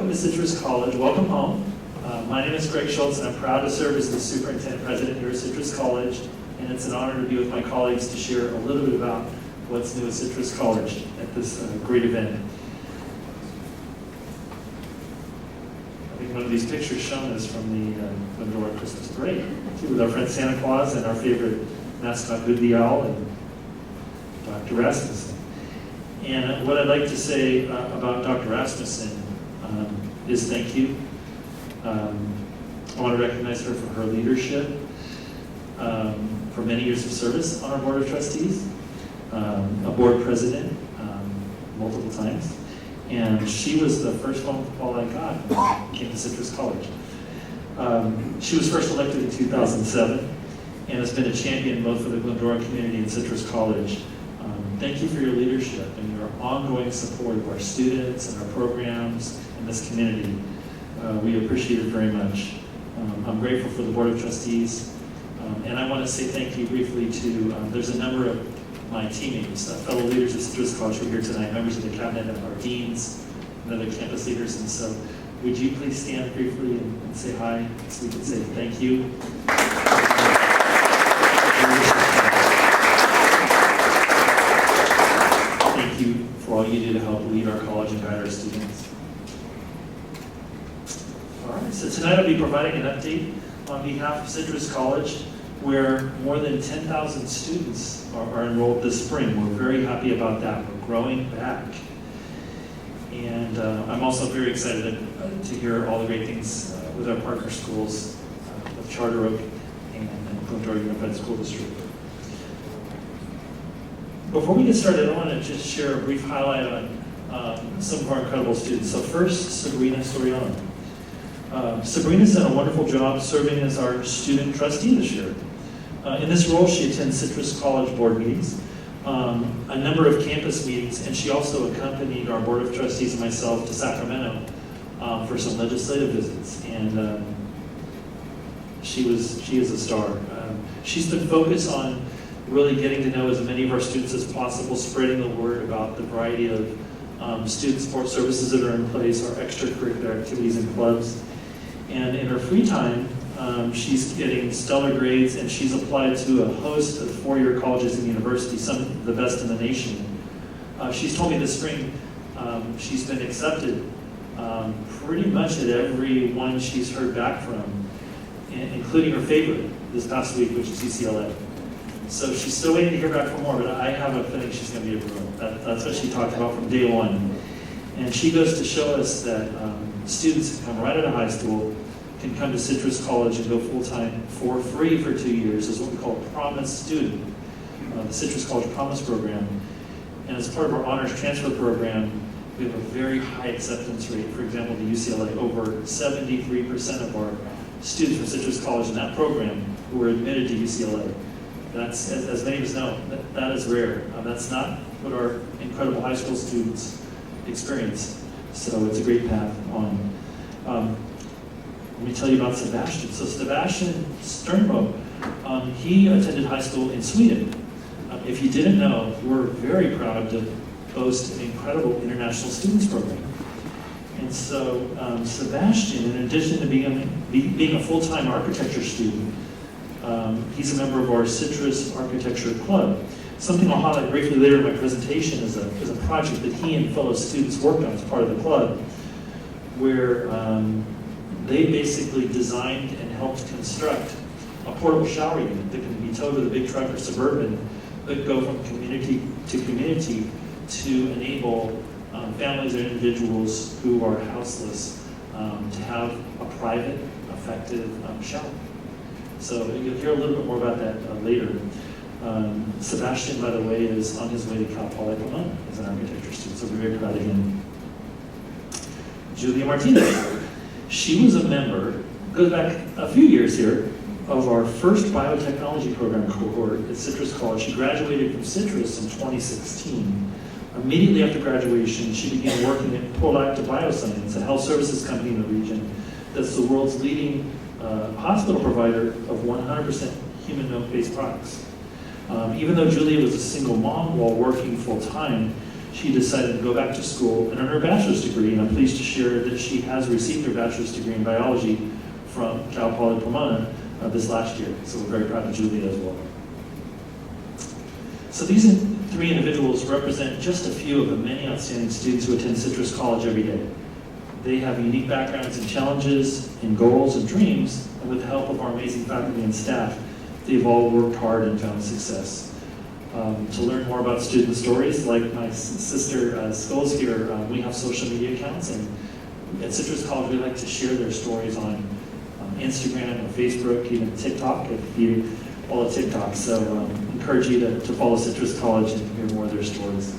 welcome to Citrus College. Welcome home. My name is Greg Schulz, and I'm proud to serve as the Superintendent President here at Citrus College. And it's an honor to be with my colleagues to share a little bit about what's new at Citrus College at this great event. I think one of these pictures shown is from the Glendora Christmas Parade, with our friend Santa Claus and our favorite mascot, Good the Owl, and Dr. Rasmussen. And what I'd like to say about Dr. Rasmussen is thank you. I want to recognize her for her leadership, for many years of service on our Board of Trustees, a board president multiple times, and she was the first phone call I got when I came to Citrus College. She was first elected in 2007 and has been a champion both for the Glendora community and Citrus College. Thank you for your leadership and your ongoing support of our students and our programs in this community. We appreciate it very much. I'm grateful for the Board of Trustees, and I want to say thank you briefly to, there's a number of my teammates, fellow leaders at Citrus College who are here tonight, members of the cabinet, our deans, and other campus leaders, and so would you please stand briefly and say hi so we can say thank you. Thank you for all you do to help lead our college and guide our students. All right, so tonight I'll be providing an update on behalf of Citrus College, where more than 10,000 students are enrolled this spring. We're very happy about that. We're growing back. And I'm also very excited to hear all the great things with our partner schools, with Charter Oak and Glendora Unified School District. Before we get started, I want to just share a brief highlight on some of our incredible students. So first, Sabrina Soriano. Sabrina's done a wonderful job serving as our student trustee this year. In this role, she attends Citrus College board meetings, a number of campus meetings, and she also accompanied our Board of Trustees and myself to Sacramento for some legislative visits. And she is a star. She's been focused on really getting to know as many of our students as possible, spreading the word about the variety of student support services that are in place, our extracurricular activities and clubs. And in her free time, she's getting stellar grades, and she's applied to a host of four-year colleges and universities, some of the best in the nation. She's told me this spring she's been accepted pretty much at every one she's heard back from, including her favorite this past week, which is UCLA. So she's still waiting to hear back from more, but I have a feeling she's going to be a pro. That's what she talked about from day one. And she goes to show us that students who come right out of high school can come to Citrus College and go full-time for free for 2 years is what we call a Promise student, the Citrus College Promise program. And as part of our honors transfer program, we have a very high acceptance rate. For example, to UCLA, over 73% of our students from Citrus College in that program who were admitted to UCLA. That's, as many of us know, that is rare. That's not what our incredible high school students experience. So it's a great path on. Let me tell you about Sebastian. So Sebastian Sternmo, he attended high school in Sweden. If you didn't know, we're very proud to boast an incredible international students program. And so Sebastian, in addition to being a full-time architecture student, he's a member of our Citrus Architecture Club. Something I'll highlight briefly later in my presentation is a project that he and fellow students worked on as part of the club, where they basically designed and helped construct a portable shower unit that can be towed with a big truck or Suburban, but go from community to community to enable families or individuals who are houseless to have a private, effective shower. So you'll hear a little bit more about that later. Sebastian, by the way, is on his way to Cal Poly Pomona as an architecture student, so we're very proud of him. Julia Martinez. She was a member, goes back a few years here, of our first biotechnology program cohort at Citrus College. She graduated from Citrus in 2016. Immediately after graduation, she began working at Polacta Bioscience, a health services company in the region that's the world's leading hospital provider of 100% human milk-based products. Even though Julia was a single mom while working full-time, she decided to go back to school and earn her bachelor's degree, and I'm pleased to share that she has received her bachelor's degree in biology from Cal Poly Pomona this last year. So we're very proud of Julia as well. So these three individuals represent just a few of the many outstanding students who attend Citrus College every day. They have unique backgrounds and challenges, and goals and dreams, and with the help of our amazing faculty and staff, they've all worked hard and found success. To learn more about student stories, like my sister Schulz here, we have social media accounts, and at Citrus College we like to share their stories on Instagram or Facebook, even TikTok, if you follow TikTok. So encourage you to follow Citrus College and hear more of their stories.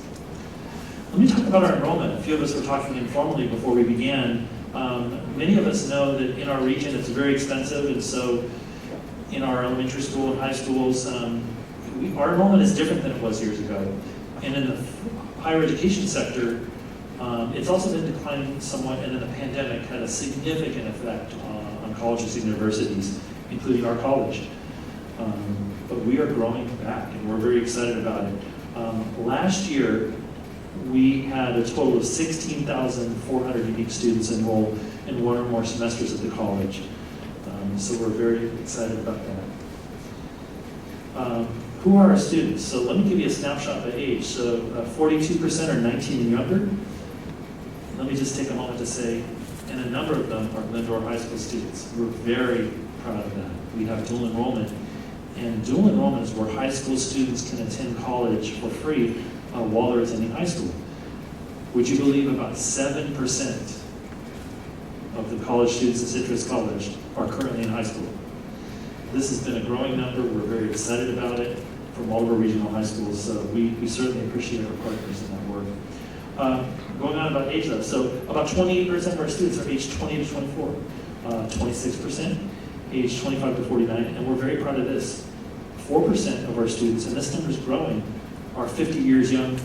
Let me talk about our enrollment. A few of us were talking informally before we began. Many of us know that in our region it's very expensive, and so in our elementary school and high schools, our enrollment is different than it was years ago. And in the higher education sector, it's also been declining somewhat, and then the pandemic had a significant effect on colleges and universities, including our college. But we are growing back, and we're very excited about it. Last year, we had a total of 16,400 unique students enroll in one or more semesters at the college. So we're very excited about that. Who are our students? So let me give you a snapshot by age. So 42% are 19 and younger. Let me just take a moment to say, and a number of them are Glendora High School students. We're very proud of that. We have dual enrollment. And dual enrollment is where high school students can attend college for free while they're attending high school. Would you believe about 7% of the college students at Citrus College are currently in high school? This has been a growing number. We're very excited about it from all of our regional high schools. So we certainly appreciate our partners in that work. Going on about age though, so about 28% of our students are aged 20 to 24, 26% aged 25 to 49, and we're very proud of this. 4% of our students, and this number is growing, are 50 years young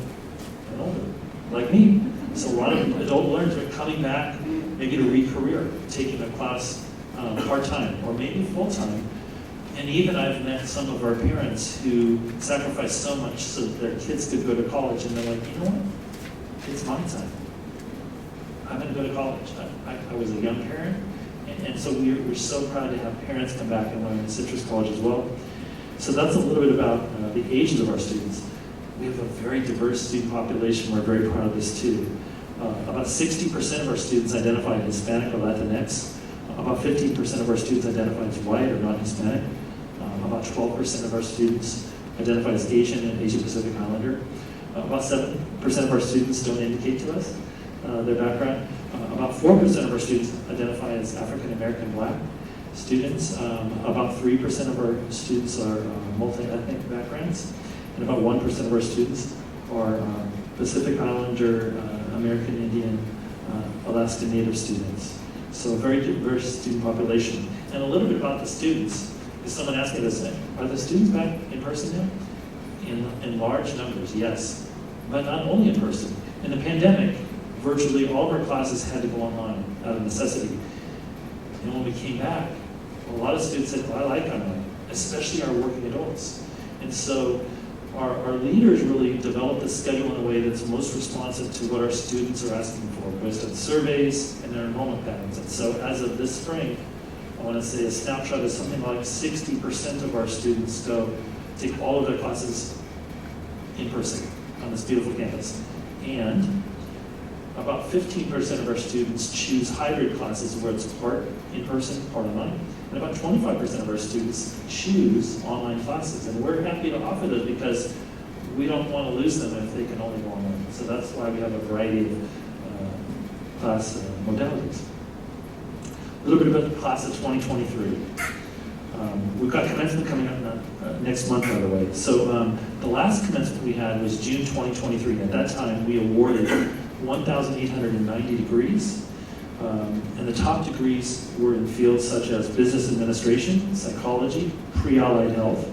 and older, like me. So a lot of adult learners are coming back maybe to re-career, taking a class part-time or maybe full-time. And even I've met some of our parents who sacrificed so much so that their kids could go to college, and they're like, you know what, it's my time. I'm gonna go to college. I was a young parent, and so we're so proud to have parents come back and learn at Citrus College as well. So that's a little bit about the ages of our students. We have a very diverse student population. We're very proud of this too. About 60% of our students identify as Hispanic or Latinx. About 15% of our students identify as white or non-Hispanic. About 12% of our students identify as Asian and Asian Pacific Islander. About 7% of our students don't indicate to us their background. About 4% of our students identify as African American Black students. About 3% of our students are multi-ethnic backgrounds. And about 1% of our students are Pacific Islander, American Indian, Alaska Native students. So a very diverse student population. And a little bit about the students. If someone asked me this, are the students back in person now? In large numbers, yes. But not only in person. In the pandemic, virtually all of our classes had to go online out of necessity. And when we came back, a lot of students said, well, I like online, especially our working adults. And so our leaders really developed a schedule in a way that's most responsive to what our students are asking for, based on surveys and their enrollment patterns. And so as of this spring, I want to say a snapshot is something like 60% of our students go take all of their classes in person on this beautiful campus. And about 15% of our students choose hybrid classes where it's part in person, part online. And about 25% of our students choose online classes. And we're happy to offer those because we don't want to lose them if they can only go online. So that's why we have a variety of class modalities. A little bit about the class of 2023. We've got commencement coming up next month, by the way. So the last commencement we had was June 2023. At that time, we awarded 1,890 degrees. And the top degrees were in fields such as business administration, psychology, pre-allied health,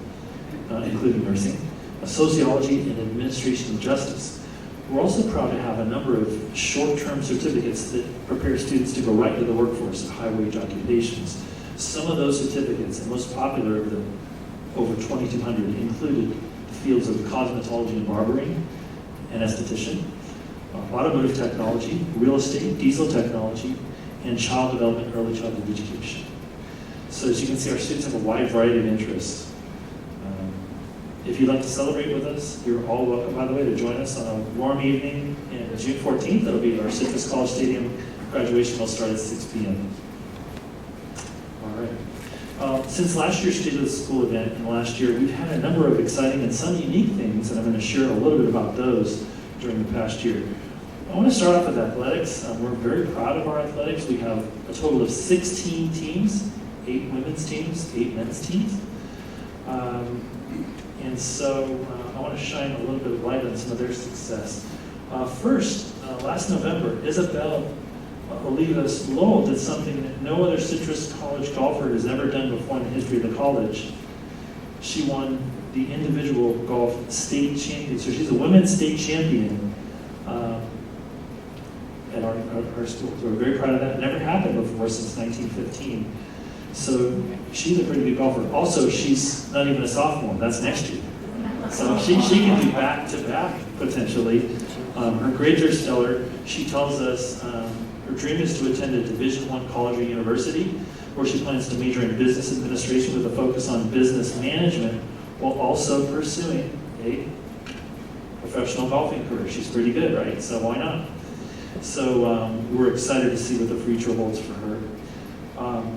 including nursing, sociology, and administration of justice. We're also proud to have a number of short-term certificates that prepare students to go right into the workforce at high-wage occupations. Some of those certificates, and most popular of them, over 2,200, included the fields of cosmetology and barbering, and esthetician, automotive technology, real estate, diesel technology, and child development, early childhood education. So as you can see, our students have a wide variety of interests. If you'd like to celebrate with us, you're all welcome, by the way, to join us on a warm evening on June 14th. That'll be our Citrus College Stadium graduation. Will start at 6 p.m. All right. Since last year's State of the School event and last year, we've had a number of exciting and some unique things, and I'm going to share a little bit about those during the past year. I want to start off with athletics. We're very proud of our athletics. We have a total of 16 teams, 8 women's teams, 8 men's teams. And so I want to shine a little bit of light on some of their success. First, last November, Isabel Olivas Lowell did something that no other Citrus College golfer has ever done before in the history of the college. She won the individual golf state champion. So she's a women's state champion at our school. So we're very proud of that. It never happened before since 1915. So she's a pretty good golfer. Also, she's not even a sophomore. That's next year. So she can do back-to-back, potentially. Her grades are stellar. She tells us her dream is to attend a Division I college or university, where she plans to major in business administration with a focus on business management, while also pursuing a professional golfing career. She's pretty good, right? So why not? So we're excited to see what the future holds for her.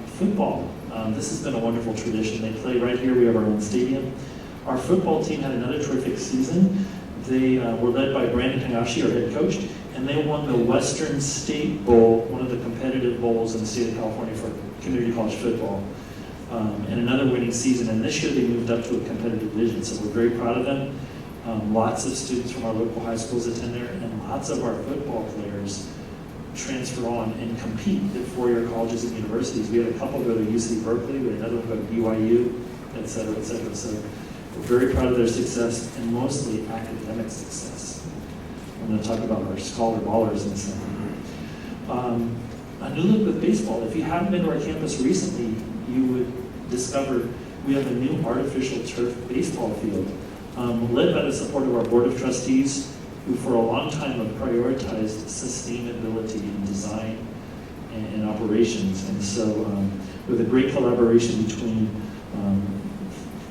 Football. This has been a wonderful tradition. They play right here. We have our own stadium. Our football team had another terrific season. They were led by Brandon Tangashi, our head coach, and they won the Western State Bowl, one of the competitive bowls in the state of California for community college football, and another winning season. And this year they moved up to a competitive division, so we're very proud of them. Lots of students from our local high schools attend there, and lots of our football players transfer on and compete at four-year colleges and universities. We had a couple go to UC Berkeley, we had another one go to BYU, et cetera, et cetera. So we're very proud of their success, and mostly academic success. I'm going to talk about our scholar ballers in a second. A new look with baseball. If you haven't been to our campus recently, you would discover we have a new artificial turf baseball field, led by the support of our Board of Trustees, who for a long time have prioritized sustainability in design and operations. And so with a great collaboration between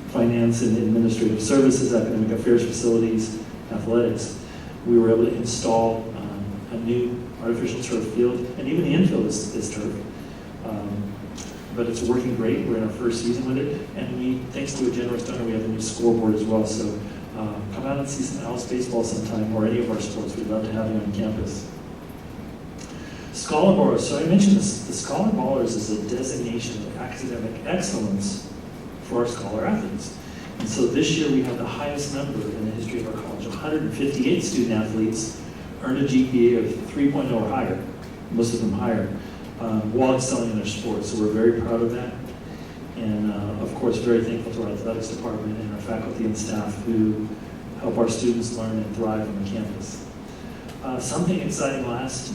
finance and administrative services, academic affairs facilities, athletics, we were able to install a new artificial turf field, and even the infield is turf. But it's working great. We're in our first season with it, and thanks to a generous donor, we have a new scoreboard as well. So come out and see some Alice baseball sometime, or any of our sports. We'd love to have you on campus. Scholar Ballers. So I mentioned this. The Scholar Ballers is a designation of academic excellence for our scholar athletes. And so this year we have the highest number in the history of our college. 158 student athletes earned a GPA of 3.0 or higher, most of them higher, while excelling in their sports. So we're very proud of that. And of course, very thankful to our athletics department and our faculty and staff who help our students learn and thrive on the campus. Something exciting last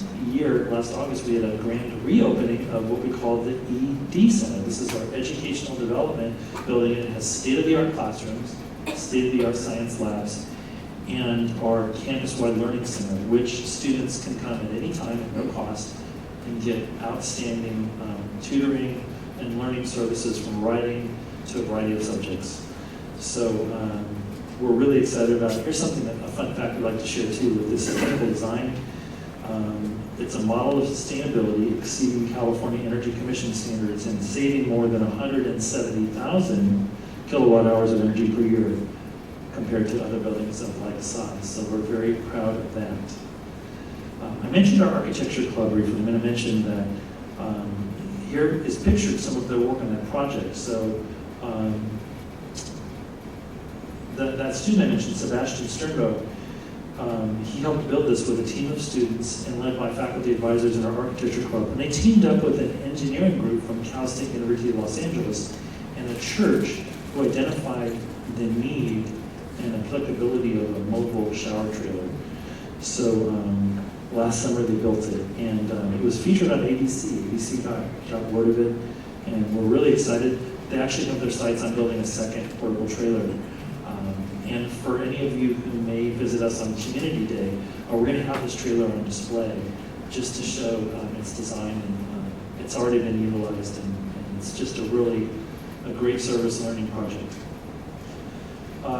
August, we had a grand reopening of what we call the ED Center. This is our educational development building. It has state-of-the-art classrooms, state-of-the-art science labs, and our campus-wide learning center, which students can come at any time at no cost and get outstanding tutoring and learning services from writing to a variety of subjects. So we're really excited about it. Here's something, a fun fact I'd like to share too with this sustainable design. It's a model of sustainability exceeding California Energy Commission standards and saving more than 170,000 kilowatt hours of energy per year compared to other buildings of like size. So we're very proud of that. I mentioned our architecture club briefly. I'm going to mention that here is pictured some of their work on that project. So that student I mentioned, Sebastian Sternberg, he helped build this with a team of students and led by faculty advisors in our architecture club. And they teamed up with an engineering group from Cal State University of Los Angeles and a church who identified the need and applicability of a mobile shower trailer. So last summer they built it, and it was featured on ABC. ABC got word of it, and we're really excited. They actually have their sights on building a second portable trailer And for any of you who may visit us on Community Day, we're going to have this trailer on display just to show its design, and it's already been utilized, and it's just a great service learning project.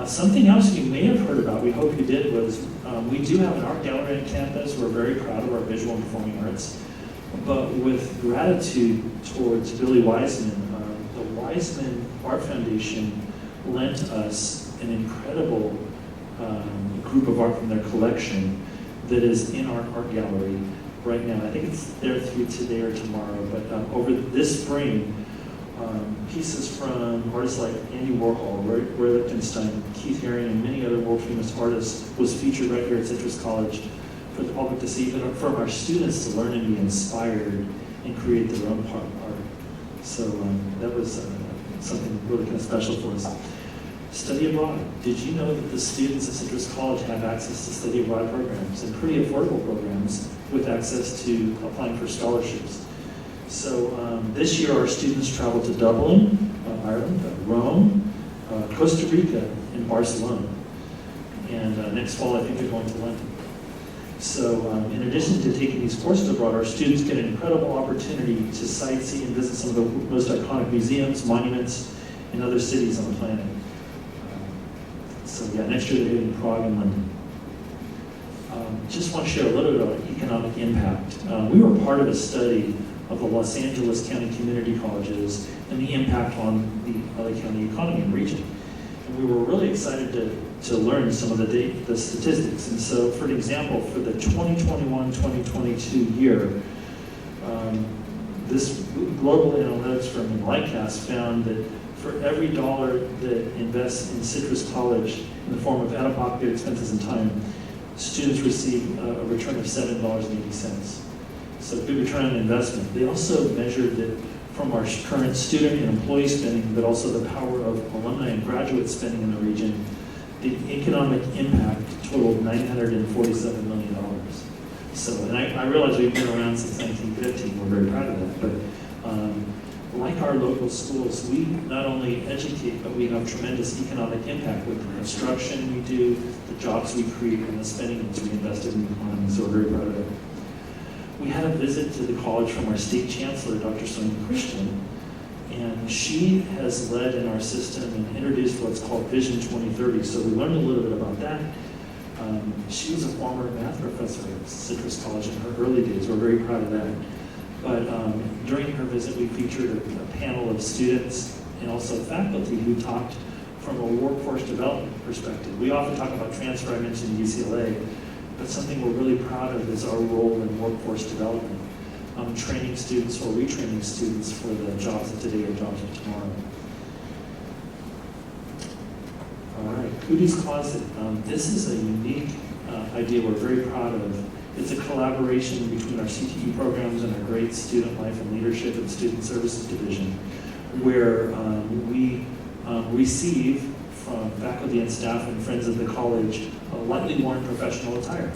Something else you may have heard about, we hope you did, was we do have an art gallery on campus. We're very proud of our visual and performing arts. But with gratitude towards Billy Wiseman, the Wiseman Art Foundation lent us an incredible group of art from their collection that is in our art gallery right now. I think it's there through today or tomorrow, but over this spring, pieces from artists like Andy Warhol, Roy Lichtenstein, Keith Haring, and many other world famous artists was featured right here at Citrus College for the public to see, but for our students to learn and be inspired and create their own art. So that was something really kind of special for us. Study abroad. Did you know that the students at Citrus College have access to study abroad programs, and pretty affordable programs with access to applying for scholarships? So this year our students traveled to Dublin, Ireland, Rome, Costa Rica, and Barcelona. And next fall I think they're going to London. So in addition to taking these courses abroad, our students get an incredible opportunity to sightsee and visit some of the most iconic museums, monuments, and other cities on the planet. So yeah, next year they're hitting Prague and London. Just want to share a little bit about economic impact. We were part of a study of the Los Angeles County Community Colleges and the impact on the LA County economy and region. And we were really excited to learn some of the statistics. And so, for example, for the 2021-2022 year, this global analytics firm Lightcast found that for every dollar that invests in Citrus College in the form of out-of-pocket expenses and time, students receive a return of $7.80. So good return on investment. They also measured that from our current student and employee spending, but also the power of alumni and graduate spending in the region, the economic impact totaled $947 million. So, and I realize we've been around since 1915, we're very proud of that, but like our local schools, we not only educate, but we have tremendous economic impact with the construction we do, the jobs we create, and the spending that's reinvested in the economy, so we're very proud of it. We had a visit to the college from our state chancellor, Dr. Sonia Christian, and she has led in our system and introduced what's called Vision 2030, so we learned a little bit about that. She was a former math professor at Citrus College in her early days. We're very proud of that. But during her visit, we featured a panel of students and also faculty who talked from a workforce development perspective. We often talk about transfer, I mentioned UCLA, but something we're really proud of is our role in workforce development, training students or retraining students for the jobs of today or jobs of tomorrow. All right, Cootie's Closet. This is a unique idea we're very proud of. It's a collaboration between our CTE programs and our great Student Life and Leadership and Student Services Division, where we receive from faculty and staff and friends of the college a lightly worn professional attire.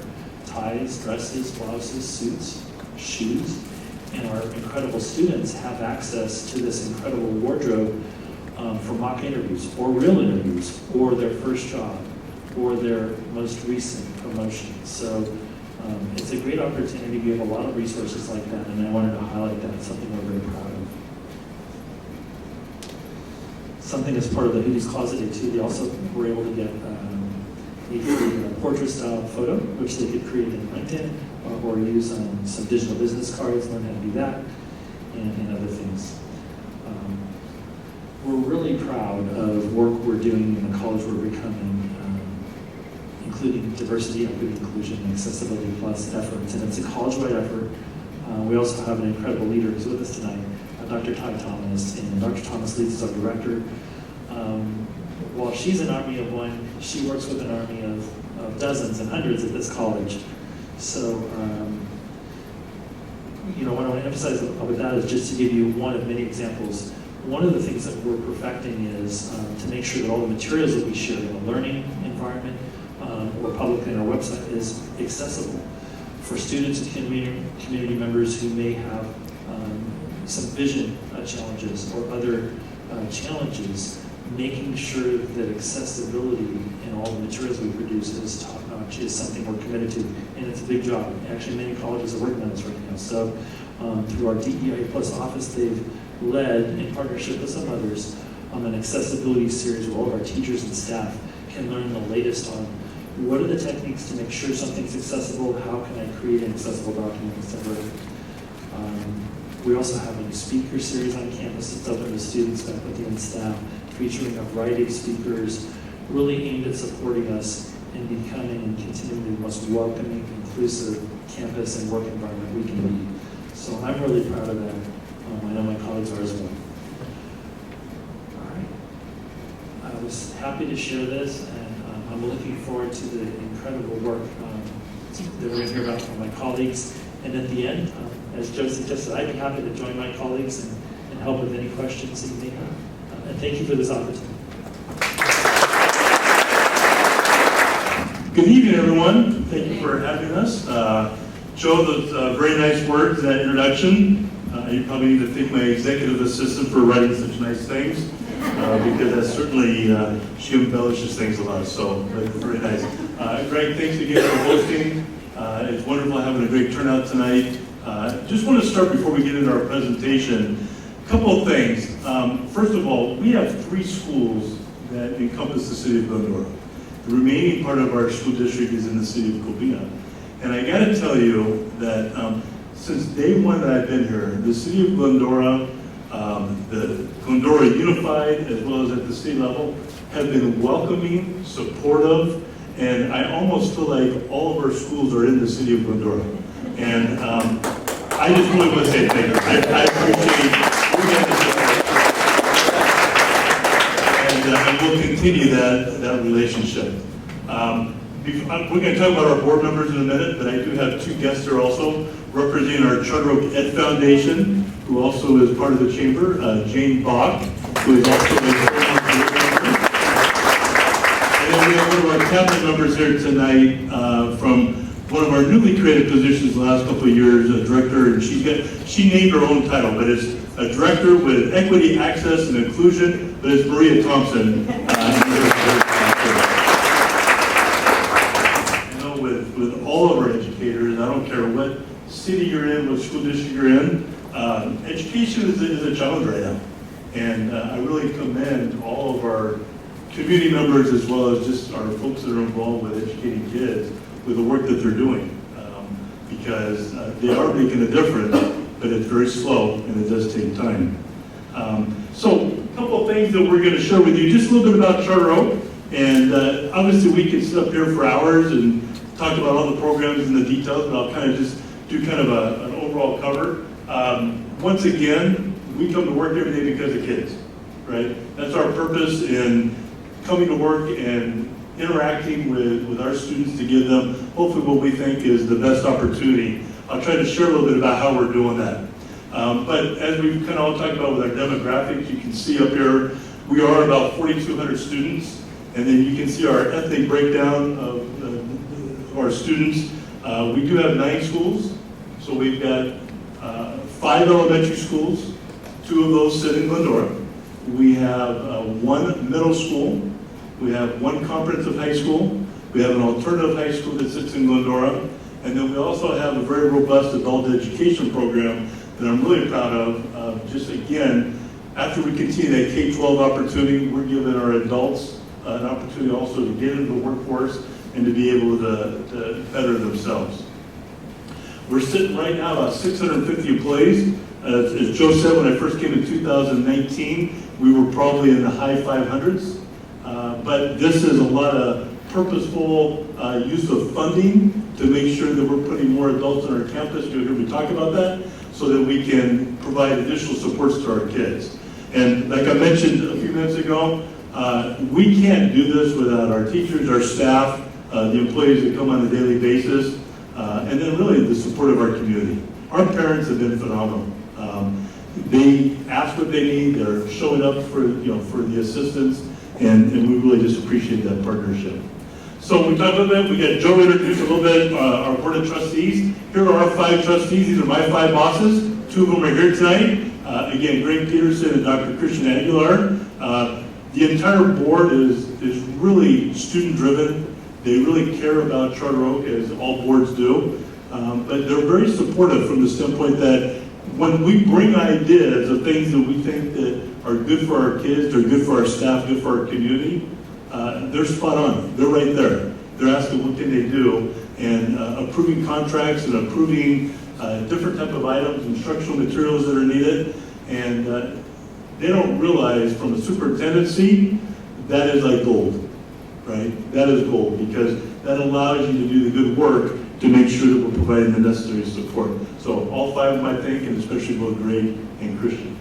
Ties, dresses, blouses, suits, shoes, and our incredible students have access to this incredible wardrobe for mock interviews, or real interviews, or their first job, or their most recent promotion. So it's a great opportunity. We have a lot of resources like that, and I wanted to highlight that. It's something we're very proud of. Something as part of the Hootie's Closet Day too, they also were able to get a portrait-style photo, which they could create in LinkedIn, or use some digital business cards, learn how to do that, and other things. We're really proud of work we're doing in the college we're becoming, including diversity, equity, inclusion, and accessibility plus efforts, and it's a college-wide effort. We also have an incredible leader who's with us tonight, Dr. Todd Thomas, and Dr. Thomas leads as our director. While she's an army of one, she works with an army of dozens and hundreds at this college. So, what I want to emphasize with that is just to give you one of many examples. One of the things that we're perfecting is to make sure that all the materials that we share in a learning environment or publicly on our website is accessible for students and community members who may have some vision challenges or other challenges. making sure that accessibility in all the materials we produce is top-notch is something we're committed to, and it's a big job. Actually, many colleges are working on this right now. So through our DEI Plus office, they've led, in partnership with some others, an accessibility series where all of our teachers and staff can learn the latest on what are the techniques to make sure something's accessible, how can I create an accessible document contemporary. We also have a new speaker series on campus that's open to students, faculty, and staff, featuring a variety of speakers, really aimed at supporting us in becoming and continuing the most welcoming, inclusive campus and work environment we can be. So I'm really proud of that. I know my colleagues are as well. All right. I was happy to share this, and I'm looking forward to the incredible work that we're going to hear about from my colleagues. And at the end, as Joe suggested, I'd be happy to join my colleagues and help with any questions that you may have. And thank you for this opportunity. Good evening, everyone. Thank you for having us. Joe, those very nice words in that introduction. You probably need to thank my executive assistant for writing such nice things, because that's certainly, she embellishes things a lot, so very nice. Greg, thanks again for hosting. It's wonderful having a great turnout tonight. Just want to start before we get into our presentation. A couple of things. First of all, we have 3 schools that encompass the city of Glendora. The remaining part of our school district is in the city of Covina. And I got to tell you that since day one that I've been here, the city of Glendora, the Glendora Unified, as well as at the state level, have been welcoming, supportive, and I almost feel like all of our schools are in the city of Glendora. And I just really want to say thank you. I appreciate and we'll continue that relationship. We're going to talk about our board members in a minute, but I do have 2 guests here also representing our Charter Oak Ed Foundation, who also is part of the chamber, Jane Bach, who is also a member. And then we have one of our cabinet members here tonight from one of our newly created positions the last couple of years, a director, and she named her own title, but it's a director with equity, access, and inclusion, but it's Maria Thompson. With all of our educators, I don't care what city you're in, what school district you're in, education is a challenge right now. And I really commend all of our community members as well as just our folks that are involved with educating kids with the work that they're doing. Because they are making a difference, but it's very slow and it does take time. So a couple of things that we're going to share with you, just a little bit about Charter Oak. And obviously we could sit up here for hours and talk about all the programs and the details, but I'll kind of just do kind of an overall cover. Once again, we come to work every day because of kids, right? That's our purpose in coming to work and interacting with our students to give them hopefully what we think is the best opportunity. I'll try to share a little bit about how we're doing that. But as we've kind of all talked about with our demographics, you can see up here, we are about 4,200 students, and then you can see our ethnic breakdown of our students. We do have 9 schools, so we've got 5 elementary schools, 2 of those sit in Glendora. We have 1 middle school, we have 1 comprehensive high school, we have an alternative high school that sits in Glendora, and then we also have a very robust adult education program that I'm really proud of. Just again, after we continue that K-12 opportunity, we're giving our adults an opportunity also to get into the workforce and to be able to better themselves. We're sitting right now about 650 employees. As Joe said, when I first came in 2019, we were probably in the high 500s. But this is a lot of purposeful use of funding to make sure that we're putting more adults on our campus. You'll hear me talk about that, so that we can provide additional supports to our kids. And like I mentioned a few minutes ago, we can't do this without our teachers, our staff, the employees that come on a daily basis, and then really the support of our community. Our parents have been phenomenal. They ask what they need, they're showing up for the assistance, and we really just appreciate that partnership. So we talked about that. We got Joe introduced a little bit our board of trustees. Here are our 5 trustees. These are my 5 bosses. 2 of them are here tonight. Again, Greg Peterson and Dr. Christian Aguilar. The entire board is really student-driven. They really care about Charter Oak, as all boards do. But they're very supportive from the standpoint that when we bring ideas of things that we think that are good for our kids, they're good for our staff, good for our community, they're spot on. They're right there. They're asking what can they do, and approving contracts and approving different type of items, instructional materials that are needed. And they don't realize from the superintendent's seat, that is like gold, right? That is gold, because that allows you to do the good work to make sure that we're providing the necessary support. So all five of them, I think, and especially both Greg and Christian.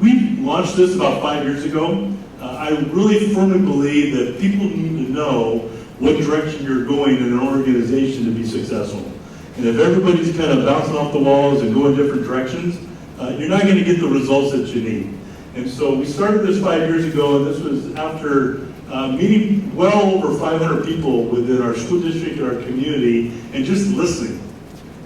We launched this about 5 years ago. I really firmly believe that people need to know what direction you're going in an organization to be successful. And if everybody's kind of bouncing off the walls and going different directions, you're not going to get the results that you need. And so we started this 5 years ago, and this was after meeting well over 500 people within our school district and our community, and just listening.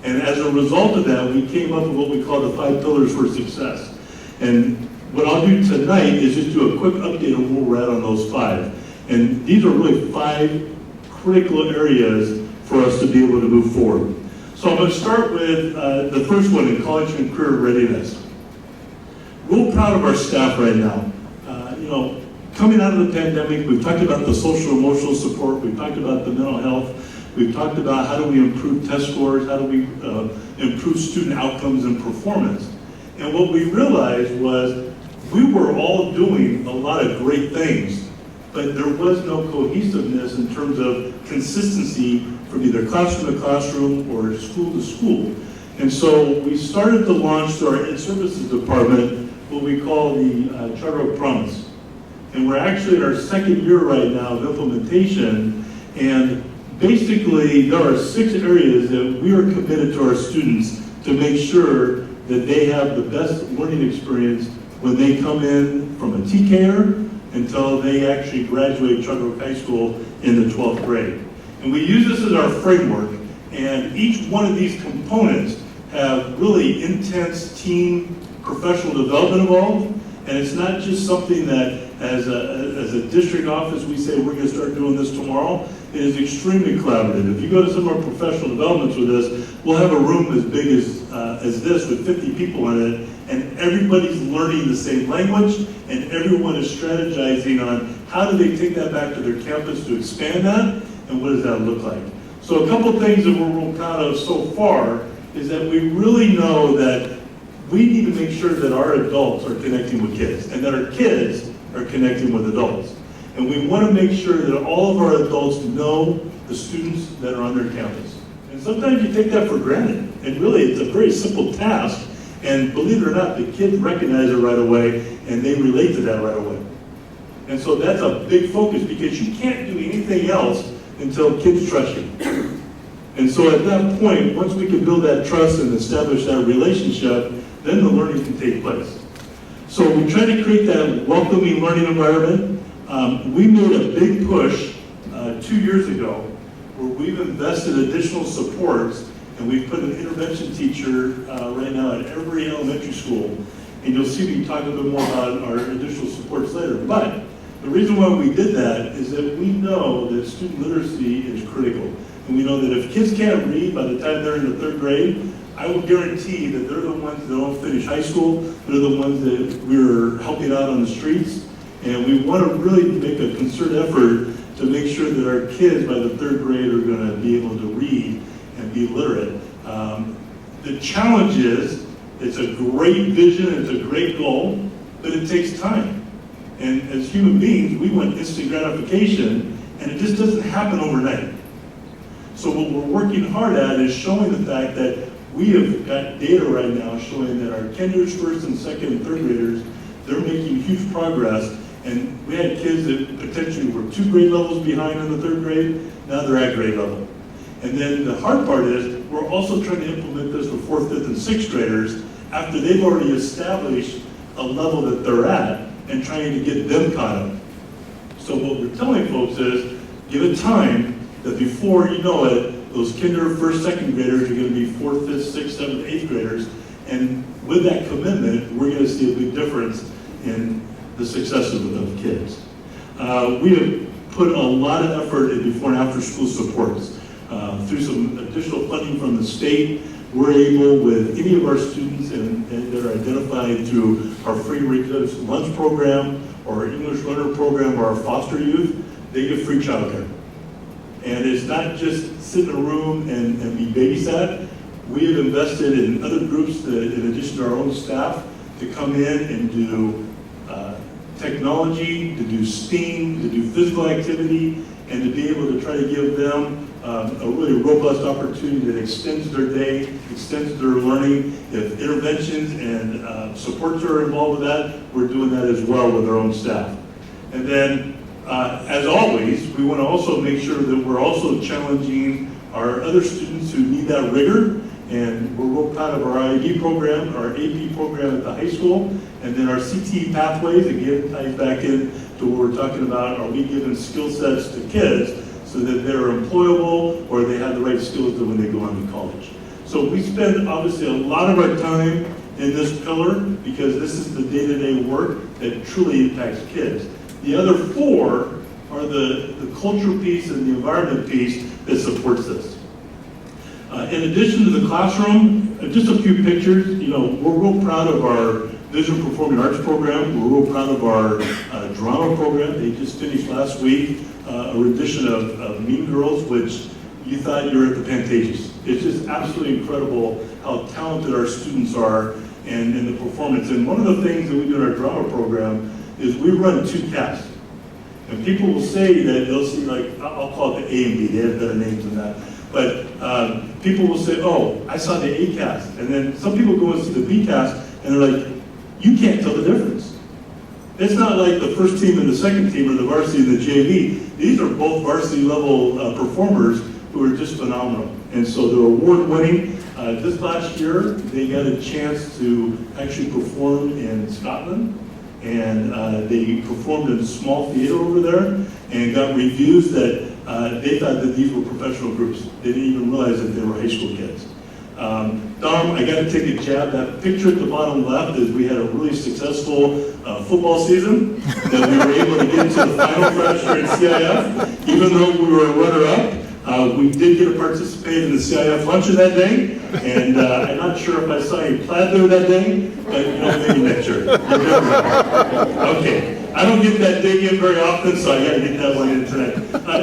And as a result of that, we came up with what we call the 5 pillars for success. And what I'll do tonight is just do a quick update on where we're at on those 5. And these are really 5 critical areas for us to be able to move forward. So I'm going to start with the first one, in college and career readiness. Real proud of our staff right now. Coming out of the pandemic, we've talked about the social emotional support, we've talked about the mental health, we've talked about how do we improve test scores, how do we improve student outcomes and performance. And what we realized was we were all doing a lot of great things, but there was no cohesiveness in terms of consistency from either classroom to classroom or school to school. And so we started to launch through our Ed Services Department what we call the Charter Oak Promise. And we're actually in our 2nd year right now of implementation, and basically there are 6 areas that we are committed to our students to make sure that they have the best learning experience when they come in from a TKer until they actually graduate Charter Oak High School in the 12th grade. And we use this as our framework, and each one of these components have really intense team professional development involved. And it's not just something that as a district office we say we're going to start doing this tomorrow. It is extremely collaborative. If you go to some of our professional developments with us, we'll have a room as big as this with 50 people in it, and everybody's learning the same language, and everyone is strategizing on how do they take that back to their campus to expand that, and what does that look like. So a couple things that we're real proud of so far is that we really know that we need to make sure that our adults are connecting with kids, and that our kids are connecting with adults. And we want to make sure that all of our adults know the students that are on their campus. And sometimes you take that for granted, and really it's a very simple task, and believe it or not, the kids recognize it right away, and they relate to that right away. And so that's a big focus, because you can't do anything else until kids trust you. And so at that point, once we can build that trust and establish that relationship, then the learning can take place. So we try to create that welcoming learning environment. We made a big push 2 years ago where we've invested additional supports, and we've put an intervention teacher right now at every elementary school. And you'll see me talk a bit more about our additional supports later. But the reason why we did that is that we know that student literacy is critical. And we know that if kids can't read by the time they're in the 3rd grade, I will guarantee that they're the ones that don't finish high school. They're the ones that we're helping out on the streets. And we want to really make a concerted effort to make sure that our kids by the 3rd grade are going to be able to read and be literate. The challenge is, it's a great vision, it's a great goal, but it takes time. And as human beings, we want instant gratification, and it just doesn't happen overnight. So what we're working hard at is showing the fact that we have got data right now showing that our kinders, 1st and 2nd and 3rd graders, they're making huge progress. And we had kids that potentially were 2 grade levels behind in the 3rd grade, now they're at grade level. And then the hard part is, we're also trying to implement this for 4th, 5th, and 6th graders after they've already established a level that they're at, and trying to get them caught up. So what we're telling folks is, give it time, that before you know it, those kinder, 1st, 2nd graders are going to be 4th, 5th, 6th, 7th, 8th graders. And with that commitment, we're going to see a big difference in the success of the kids. We have put a lot of effort in before and after school supports. Through some additional funding from the state, we're able, with any of our students and that are identified through our free lunch program or English learner program or our foster youth, they get free childcare. And it's not just sit in a room and be babysat. We have invested in other groups that, in addition to our own staff, to come in and do technology, to do STEAM, to do physical activity, and to be able to try to give them a really robust opportunity that extends their day, extends their learning. If interventions and supports are involved with that, we're doing that as well with our own staff. And then, as always, we want to also make sure that we're also challenging our other students who need that rigor. And we're real proud of our IED program, our AP program at the high school, and then our CTE pathways, again, ties back in to what we're talking about. Are we giving skill sets to kids so that they're employable or they have the right skills when they go on to college? So we spend obviously a lot of our time in this pillar because this is the day-to-day work that truly impacts kids. The other four are the culture piece and the environment piece that supports this. In addition to the classroom, just a few pictures. You know, we're real proud of our visual performing arts program. We're real proud of our drama program. They just finished last week a rendition of Mean Girls, which you thought you were at the Pantages. It's just absolutely incredible how talented our students are and the performance. And one of the things that we do in our drama program is we run 2 casts. And people will say that they'll see, like, I'll call it the A and B. They have better names than that. But people will say, oh, I saw the A cast. And then some people go and see the B cast, and they're like, you can't tell the difference. It's not like the first team and the second team or the varsity and the JV. These are both varsity level performers who are just phenomenal. And so they're award winning. This last year, they got a chance to actually perform in Scotland. And they performed in a small theater over there and got reviews that they thought that these were professional groups. They didn't even realize that they were high school kids. Dom, I got to take a jab. That picture at the bottom left is we had a really successful football season that we were able to get to the final fracture in CIF. Even though we were a runner-up, we did get to participate in the CIF luncheon that day. And I'm not sure if I saw you plaid there that day, but you know, maybe next year. Okay. I don't get that dig in very often, so I got to get that one in tonight.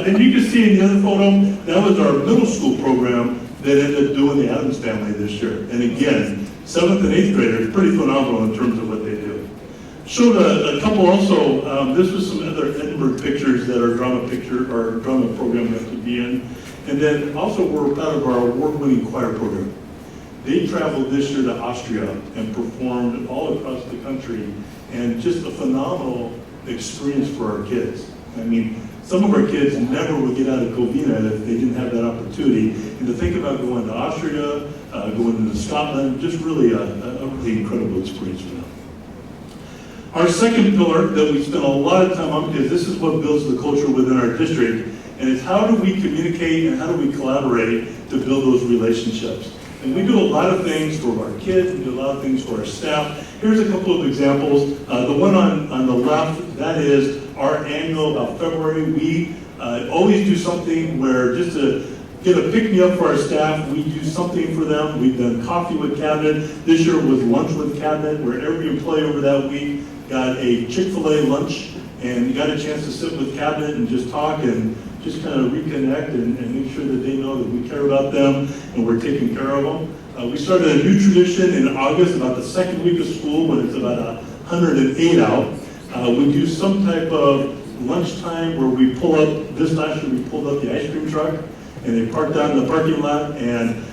And you can see in the other photo, that was our middle school program that ended up doing the Adams Family this year. And again, 7th and 8th graders, pretty phenomenal in terms of what they do. Showed a couple also, this was some other Edinburgh pictures that our drama program has to be in. And then also we're proud of our award-winning choir program. They traveled this year to Austria and performed all across the country, and just a phenomenal experience for our kids. I mean, some of our kids never would get out of Covina if they didn't have that opportunity. And to think about going to Austria, going into Scotland, just really a really incredible experience for them. Our second pillar that we spend a lot of time on, because this is what builds the culture within our district, and it's how do we communicate and how do we collaborate to build those relationships. And we do a lot of things for our kids, we do a lot of things for our staff. Here's a couple of examples. The one on the left, that is our annual, about February. We always do something where, just to get a pick-me-up for our staff, we do something for them. We've done coffee with Cabinet. This year was lunch with Cabinet, where every employee over that week got a Chick-fil-A lunch and got a chance to sit with Cabinet and just talk and just kind of reconnect and make sure that they know that we care about them and we're taking care of them. We started a new tradition in August, about the second week of school, when it's about 108 out. We do some type of lunchtime where we pull up, this last year we pulled up the ice cream truck and they parked out in the parking lot, and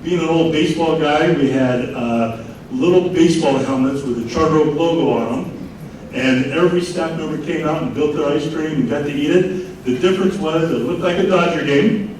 being an old baseball guy, we had little baseball helmets with the Charter Oak logo on them, and every staff member came out and built their ice cream and got to eat it. The difference was it looked like a Dodger game.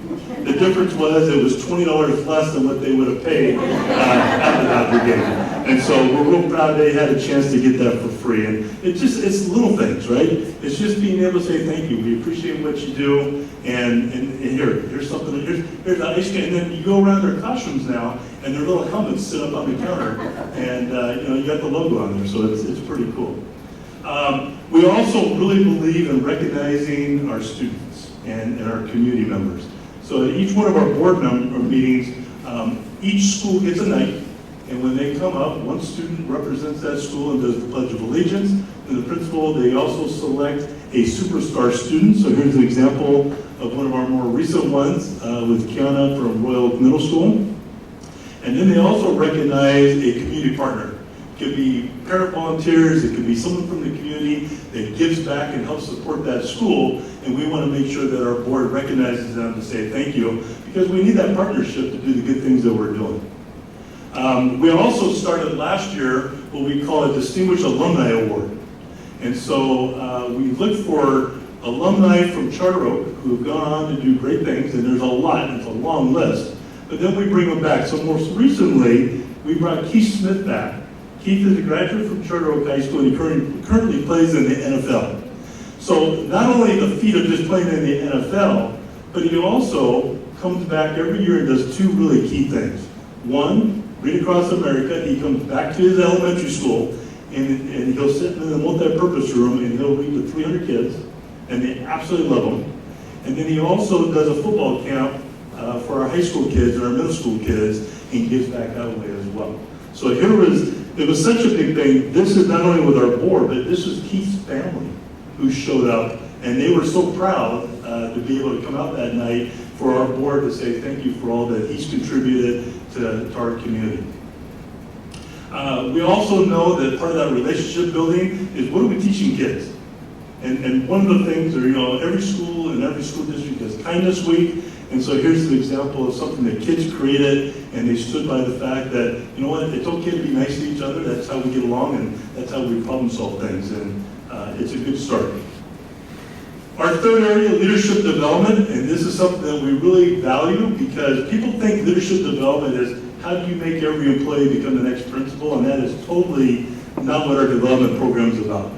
The difference was it was $20 less than what they would have paid at the Dodger game. And so we're real proud they had a chance to get that for free. And it's little things, right? It's just being able to say thank you. We appreciate what you do. And here's something, here's the ice cream. And then you go around their classrooms now, and their little helmets sit up on the counter, and you got the logo on there, so it's pretty cool. We also really believe in recognizing our students and our community members. So at each one of our board meetings, each school gets a night, and when they come up, one student represents that school and does the Pledge of Allegiance. And the principal, they also select a superstar student. So here's an example of one of our more recent ones with Kiana from Royal Oak Middle School. And then they also recognize a community partner. It could be parent volunteers, it could be someone from the community that gives back and helps support that school, and we want to make sure that our board recognizes them to say thank you, because we need that partnership to do the good things that we're doing. We also started last year what we call a Distinguished Alumni Award. And so we look for alumni from Charter Oak who have gone on to do great things, and there's a lot, it's a long list, but then we bring them back. So most recently, we brought Keith Smith back. Keith is a graduate from Charter Oak High School, and he currently plays in the NFL. So not only the feat of just playing in the NFL, but he also comes back every year and does two really key things. One, Read Across America, he comes back to his elementary school, and he'll sit in the multi-purpose room, and he'll read to 300 kids, and they absolutely love him. And then he also does a football camp for our high school kids and our middle school kids, and gives back that way as well. So it was such a big thing. This is not only with our board, but this was Keith's family who showed up, and they were so proud to be able to come out that night for our board to say thank you for all that he's contributed to our community. We also know that part of that relationship building is what are we teaching kids? And one of the things, every school and every school district has Kindness Week. And so here's an example of something that kids created, and they stood by the fact that, you know what, it's okay to be nice to each other. That's how we get along, and that's how we problem solve things. And it's a good start. Our third area, leadership development, and this is something that we really value because people think leadership development is how do you make every employee become the next principal, and that is totally not what our development program is about.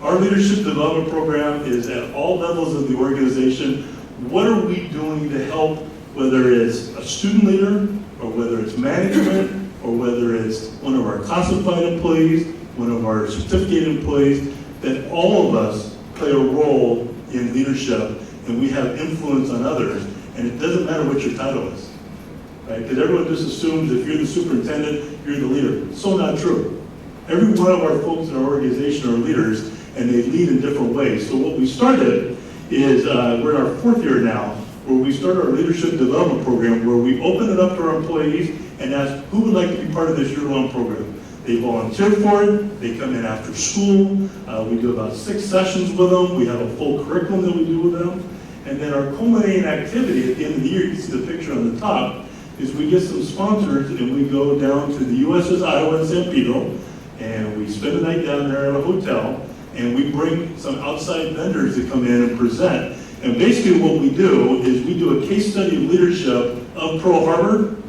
Our leadership development program is at all levels of the organization. What are we doing to help, whether it's a student leader, or whether it's management, or whether it's one of our classified employees, one of our certificated employees, that all of us play a role in leadership, and we have influence on others, and it doesn't matter what your title is, right? Because everyone just assumes if you're the superintendent, you're the leader. It's so not true. Every one of our folks in our organization are leaders, and they lead in different ways. So what we started is, we're in our fourth year now, where we started our leadership development program, where we open it up to our employees and ask who would like to be part of this year-long program. They volunteer for it, they come in after school, we do about 6 sessions with them, we have a full curriculum that we do with them, and then our culminating activity at the end of the year, you can see the picture on the top, is we get some sponsors and we go down to the USS Iowa and San Pedro, and we spend the night down there at a hotel, and we bring some outside vendors to come in and present. And basically what we do is we do a case study of leadership of Pearl Harbor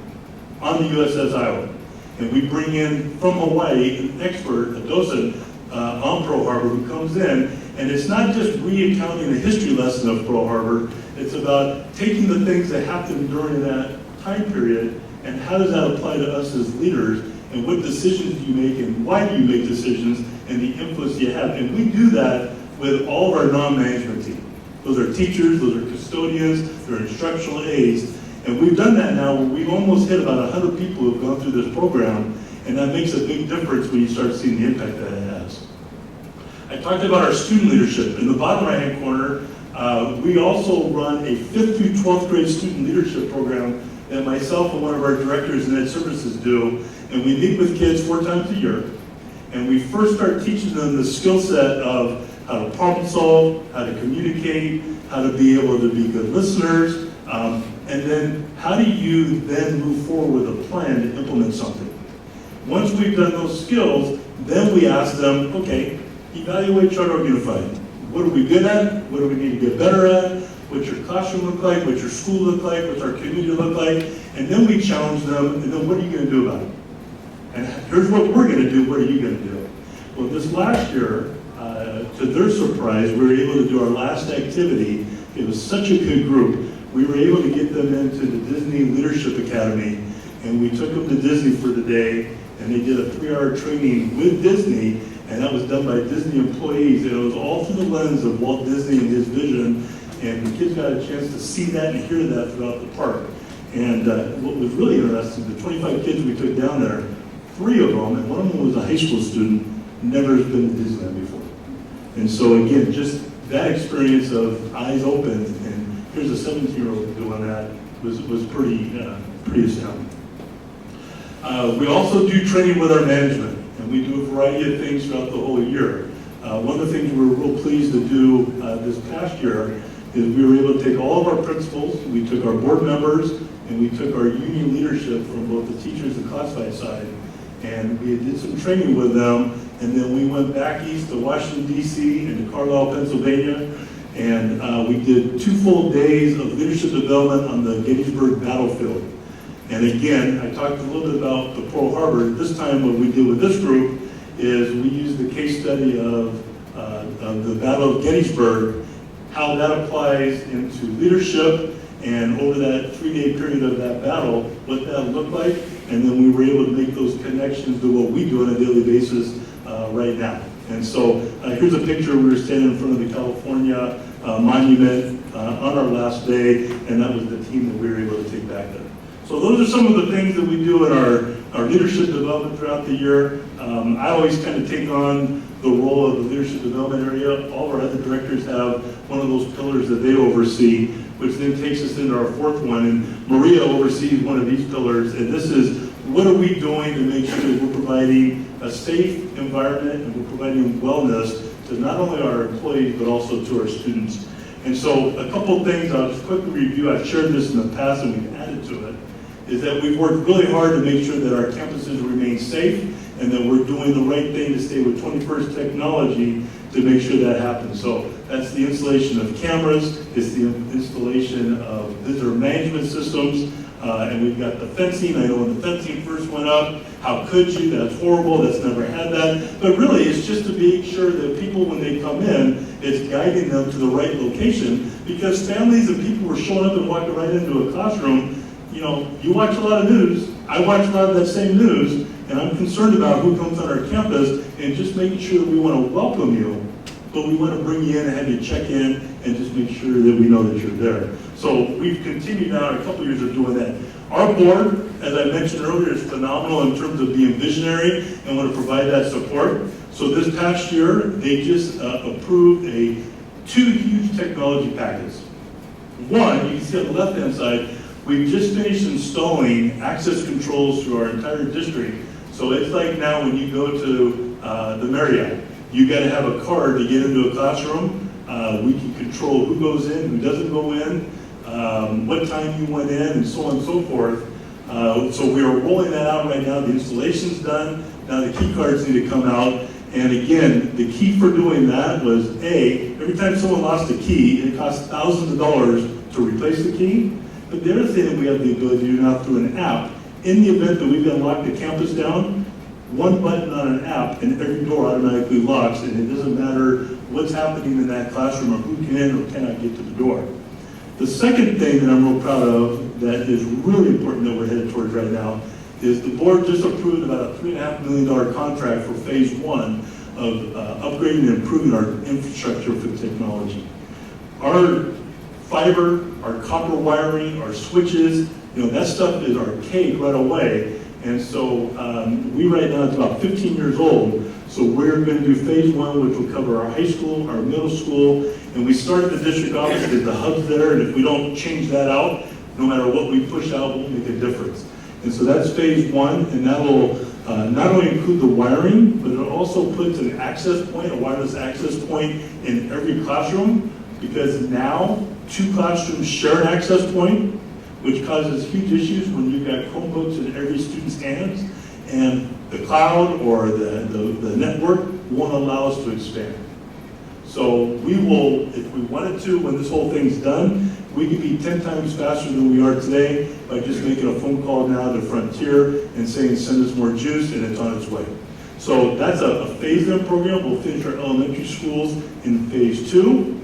on the USS Iowa. And we bring in from Hawaii an expert, a docent on Pearl Harbor who comes in, and it's not just recounting the history lesson of Pearl Harbor, it's about taking the things that happened during that time period and how does that apply to us as leaders, and what decisions do you make and why do you make decisions and the influence you have. And we do that with all of our non-management team. Those are teachers, those are custodians, they're instructional aides. And we've done that now where we've almost hit about 100 people who have gone through this program, and that makes a big difference when you start seeing the impact that it has. I talked about our student leadership. In the bottom right-hand corner, we also run a 5th through 12th grade student leadership program that myself and one of our directors in Ed Services do, and we meet with kids 4 times a year, and we first start teaching them the skill set of how to problem solve, how to communicate, how to be able to be good listeners, and then how do you then move forward with a plan to implement something. Once we've done those skills, then we ask them, okay, evaluate Charter Oak Unified. What are we good at? What do we need to get better at? What's your classroom look like? What's your school look like? What's our community look like? And then we challenge them, and then what are you going to do about it? And here's what we're going to do, what are you going to do? Well, this last year, to their surprise, we were able to do our last activity. It was such a good group. We were able to get them into the Disney Leadership Academy, and we took them to Disney for the day, and they did a 3-hour training with Disney, and that was done by Disney employees, and it was all through the lens of Walt Disney and his vision, and the kids got a chance to see that and hear that throughout the park. And what was really interesting, the 25 kids we took down there, 3 of them, and one of them was a high school student, never has been to Disneyland before. And so again, just that experience of eyes open, and here's a 17-year-old doing that, was pretty astounding. We also do training with our management, and we do a variety of things throughout the whole year. One of the things we were real pleased to do this past year is we were able to take all of our principals, we took our board members, and we took our union leadership from both the teachers and classified side, and we did some training with them, and then we went back east to Washington, D.C. and to Carlisle, Pennsylvania, and we did 2 full days of leadership development on the Gettysburg battlefield. And again, I talked a little bit about the Pearl Harbor. This time what we did with this group is we used the case study of the Battle of Gettysburg, how that applies into leadership, and over that 3-day period of that battle, what that looked like, and then we were able to make those connections to what we do on a daily basis right now. And so here's a picture. We were standing in front of the California monument on our last day, and that was the team that we were able to take back there. So those are some of the things that we do in our leadership development throughout the year. I always kind of take on the role of the leadership development area. All of our other directors have one of those pillars that they oversee, which then takes us into our 4th one. And Maria oversees one of these pillars, and this is what are we doing to make sure that we're providing a safe environment and we're providing wellness to not only our employees but also to our students. And so a couple of things I'll just quickly review. I've shared this in the past and we've added to it, is that we've worked really hard to make sure that our campuses remain safe and that we're doing the right thing to stay with 21st technology to make sure that happens. So that's the installation of cameras, it's the installation of visitor management systems, and we've got the fencing. I know when the fencing first went up, how could you? That's horrible, that's never had that. But really, it's just to make sure that people, when they come in, it's guiding them to the right location, because families and people were showing up and walking right into a classroom. You know, you watch a lot of news, I watch a lot of that same news, and I'm concerned about who comes on our campus and just making sure that we want to welcome you, but we want to bring you in and have you check in and just make sure that we know that you're there. So we've continued now a couple years of doing that. Our board, as I mentioned earlier, is phenomenal in terms of being visionary and want to provide that support. So this past year, they just approved 2 huge technology packets. One, you can see on the left-hand side, we've just finished installing access controls through our entire district. So it's like now when you go to the Marriott, you got to have a card to get into a classroom. We can control who goes in, who doesn't go in, what time you went in, and so on and so forth. So we are rolling that out right now. The installation's done. Now the key cards need to come out. And again, the key for doing that was every time someone lost a key, it costs thousands of dollars to replace the key. But the other thing that we have the ability to do now through an app, in the event that we've got to lock the campus down, one button on an app and every door automatically locks, and it doesn't matter what's happening in that classroom or who can or cannot get to the door. The second thing that I'm real proud of that is really important that we're headed towards right now is the board just approved about a $3.5 million contract for phase 1 of upgrading and improving our infrastructure for technology. Our fiber, our copper wiring, our switches, that stuff is archaic right away. And so we right now, it's about 15 years old. So we're going to do phase 1, which will cover our high school, our middle school, and we started the district office at the hubs there, and if we don't change that out, no matter what we push out, won't make a difference. And so that's phase 1, and that will not only include the wiring, but it also puts an access point, a wireless access point in every classroom, because now 2 classrooms share an access point, which causes huge issues when you've got Chromebooks in every student's hands, and the cloud or the network won't allow us to expand. So we will, if we wanted to, when this whole thing's done, we can be 10 times faster than we are today by just making a phone call now to Frontier and saying, send us more juice, and it's on its way. So that's a phase-in program. We'll finish our elementary schools in phase 2.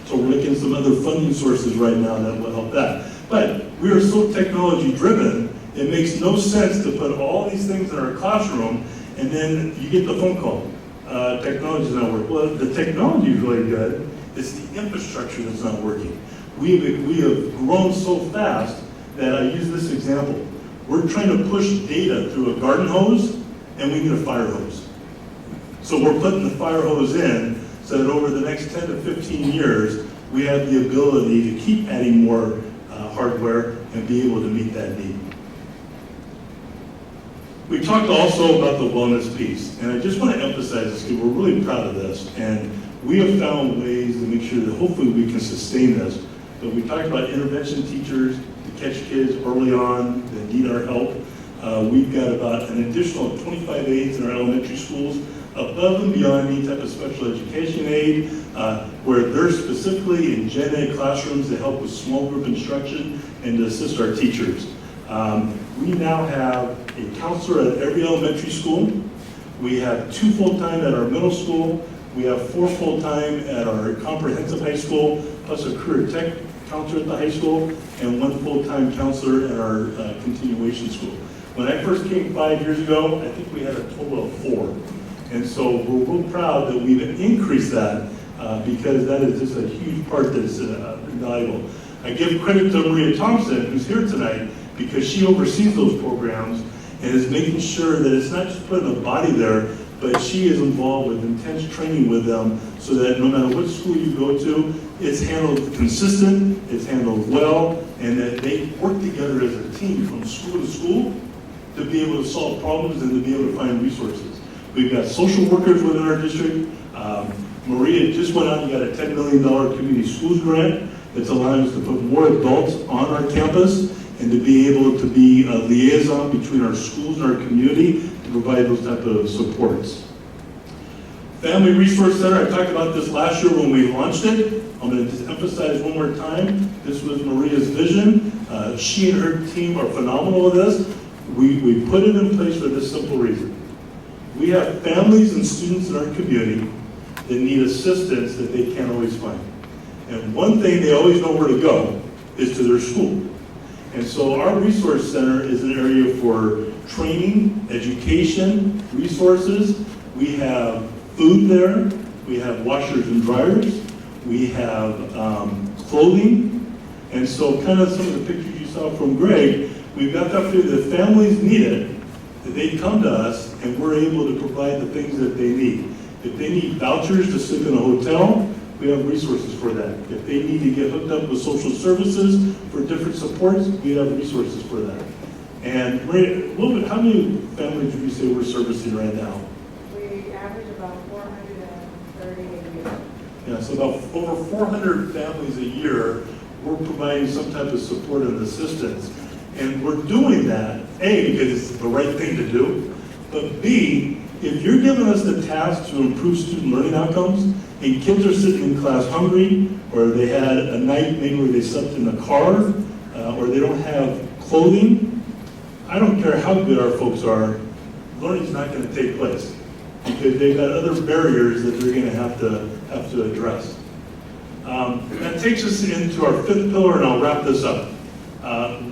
So we're looking at some other funding sources right now that will help that. But we are so technology-driven, it makes no sense to put all these things in our classroom and then you get the phone call. technology does not work. Well, the technology is really good. It's the infrastructure that's not working. We have grown so fast that I use this example. We're trying to push data through a garden hose, and we need a fire hose. So we're putting the fire hose in so that over the next 10 to 15 years, we have the ability to keep adding more hardware and be able to meet that need. We talked also about the wellness piece, and I just want to emphasize this because we're really proud of this, and we have found ways to make sure that hopefully we can sustain this. But we talked about intervention teachers to catch kids early on that need our help. We've got about an additional 25 aides in our elementary schools above and beyond any type of special education aid, where they're specifically in Gen Ed classrooms to help with small group instruction and to assist our teachers. We now have a counselor at every elementary school. We have 2 full-time at our middle school. We have 4 full-time at our comprehensive high school, plus a career tech counselor at the high school, and 1 full-time counselor at our continuation school. When I first came 5 years ago, I think we had a total of 4. And so we're real proud that we've increased that because that is just a huge part that's invaluable. I give credit to Maria Thompson, who's here tonight, because she oversees those programs and is making sure that it's not just putting a body there, but she is involved with intense training with them so that no matter what school you go to, it's handled consistent, it's handled well, and that they work together as a team from school to school to be able to solve problems and to be able to find resources. We've got social workers within our district. Maria just went out and got a $10 million community schools grant that's allowing us to put more adults on our campus and to be able to be a liaison between our schools and our community to provide those type of supports. Family Resource Center, I talked about this last year when we launched it. I'm going to just emphasize one more time, this was Maria's vision. She and her team are phenomenal with this. We put it in place for this simple reason. We have families and students in our community that need assistance that they can't always find. And one thing they always know where to go is to their school. And so our resource center is an area for training, education, resources. We have food there. We have washers and dryers. We have clothing. And so kind of some of the pictures you saw from Greg, we've got that for the families need it, that they come to us and we're able to provide the things that they need. If they need vouchers to sleep in a hotel, we have resources for that. If they need to get hooked up with social services for different supports, we have resources for that. And Maria, a little bit, how many families would you say we're servicing right now? We average about 430 a year. Yeah, so about over 400 families a year, we're providing some type of support and assistance. And we're doing that, A, because it's the right thing to do, but B, if you're giving us the task to improve student learning outcomes, and kids are sitting in class hungry, or they had a night maybe where they slept in the car, or they don't have clothing, I don't care how good our folks are, learning's not going to take place because they've got other barriers that they're going to have to address. That takes us into our 5th pillar, and I'll wrap this up.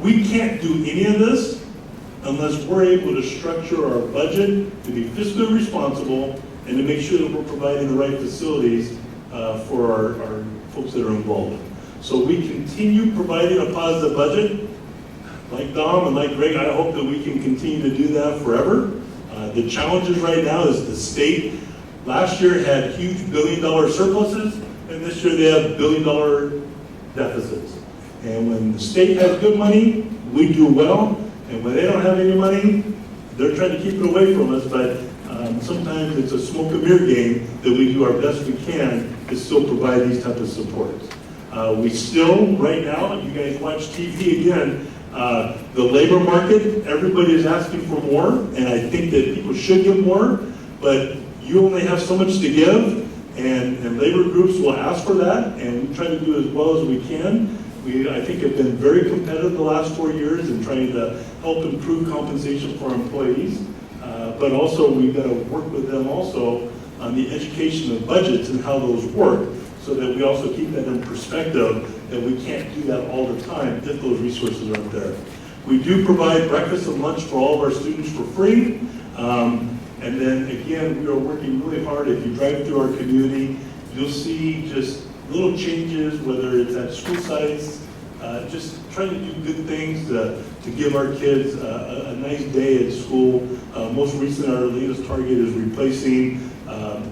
We can't do any of this unless we're able to structure our budget to be fiscally responsible and to make sure that we're providing the right facilities for our folks that are involved. So we continue providing a positive budget. Like Dom and like Greg, I hope that we can continue to do that forever. The challenges right now is the state last year had huge $1 billion surpluses, and this year they have $1 billion deficits. And when the state has good money, we do well. And when they don't have any money, they're trying to keep it away from us, but sometimes it's a smoke and mirror game that we do our best we can to still provide these type of supports. We still, right now, you guys watch TV again, the labor market, everybody is asking for more, and I think that people should give more, but you only have so much to give, and labor groups will ask for that, and we try to do as well as we can. We, I think, have been very competitive the last 4 years in trying to help improve compensation for our employees, but also we've got to work with them also on the education of budgets and how those work, so that we also keep that in perspective that we can't do that all the time if those resources aren't there. We do provide breakfast and lunch for all of our students for free. And then again, we are working really hard. If you drive through our community, you'll see just little changes, whether it's at school sites, just trying to do good things to give our kids a nice day at school. Most recent, our latest target is replacing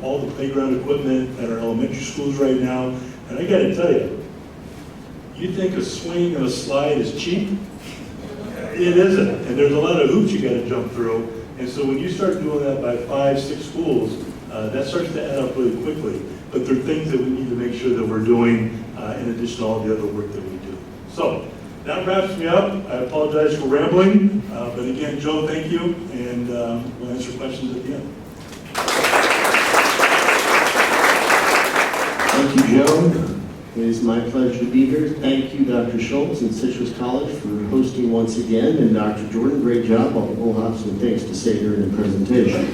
all the playground equipment at our elementary schools right now. And I gotta tell you, you think a swing and a slide is cheap? It isn't, and there's a lot of hoops you gotta jump through. And so when you start doing that by 5, 6 schools, that starts to add up really quickly. But there are things that we need to make sure that we're doing in addition to all the other work that we do. So that wraps me up. I apologize for rambling, but again, Joe, thank you, and we'll answer questions at the end. Thank you, Joe. It is my pleasure to be here. Thank you, Dr. Schulz and Citrus College for hosting once again, and Dr. Jordan, great job. We'll have some things to say during the presentation.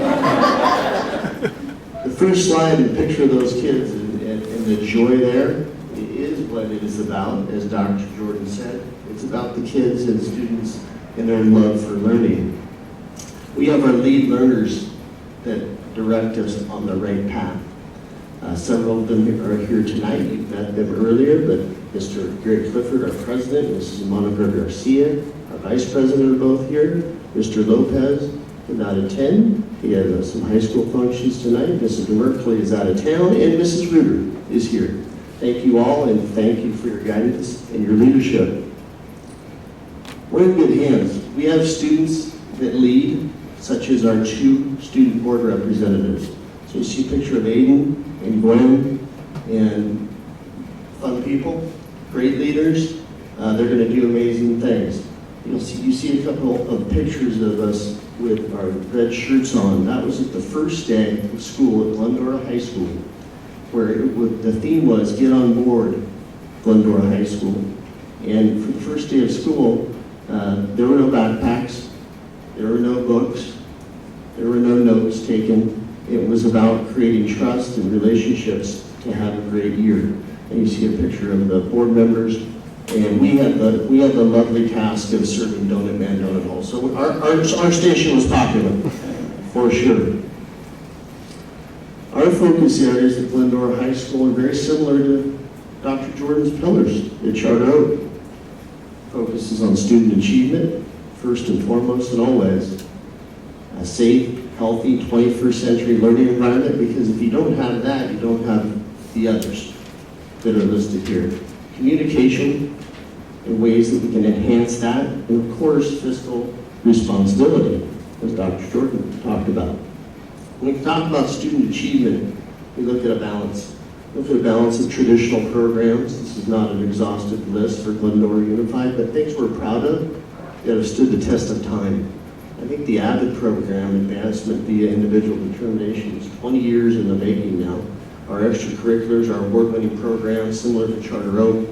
The first slide and picture of those kids and the joy there is what it is about, as Dr. Jordan said. It's about the kids and students and their love for learning. We have our lead learners that direct us on the right path. Several of them are here tonight. You've met them earlier, but Mr. Gary Clifford, our president, Mrs. Monica Garcia, our vice president, are both here. Mr. Lopez did not attend. He has some high school functions tonight. Mrs. Merkley is out of town, and Mrs. Ruger is here. Thank you all, and thank you for your guidance and your leadership. We're in good hands. We have students that lead, such as our 2 student board representatives. So you see a picture of Aiden and Gwen and fun people, great leaders. They're going to do amazing things. You see a couple of pictures of us with our red shirts on. That was at the first day of school at Glendora High School, where the theme was Get on Board Glendora High School. And for the first day of school, there were no backpacks, there were no books, there were no notes taken. It was about creating trust and relationships to have a great year. And you see a picture of the board members, and we had the lovely task of serving Donut Man Donut Hole. So our station was popular, for sure. Our focus areas at Glendora High School are very similar to Dr. Jordan's pillars at Charter Oak. Focuses on student achievement, first and foremost and always. A safe, healthy 21st century learning environment, because if you don't have that, you don't have the others that are listed here. Communication and ways that we can enhance that, and of course, fiscal responsibility, as Dr. Jordan talked about. When we talk about student achievement, we look at a balance. We look at a balance of traditional programs. This is not an exhaustive list for Glendora Unified, but things we're proud of that have stood the test of time. I think the AVID program, Advancement Via Individual Determination, is 20 years in the making now. Our extracurriculars, our award-winning programs, similar to Charter Oak,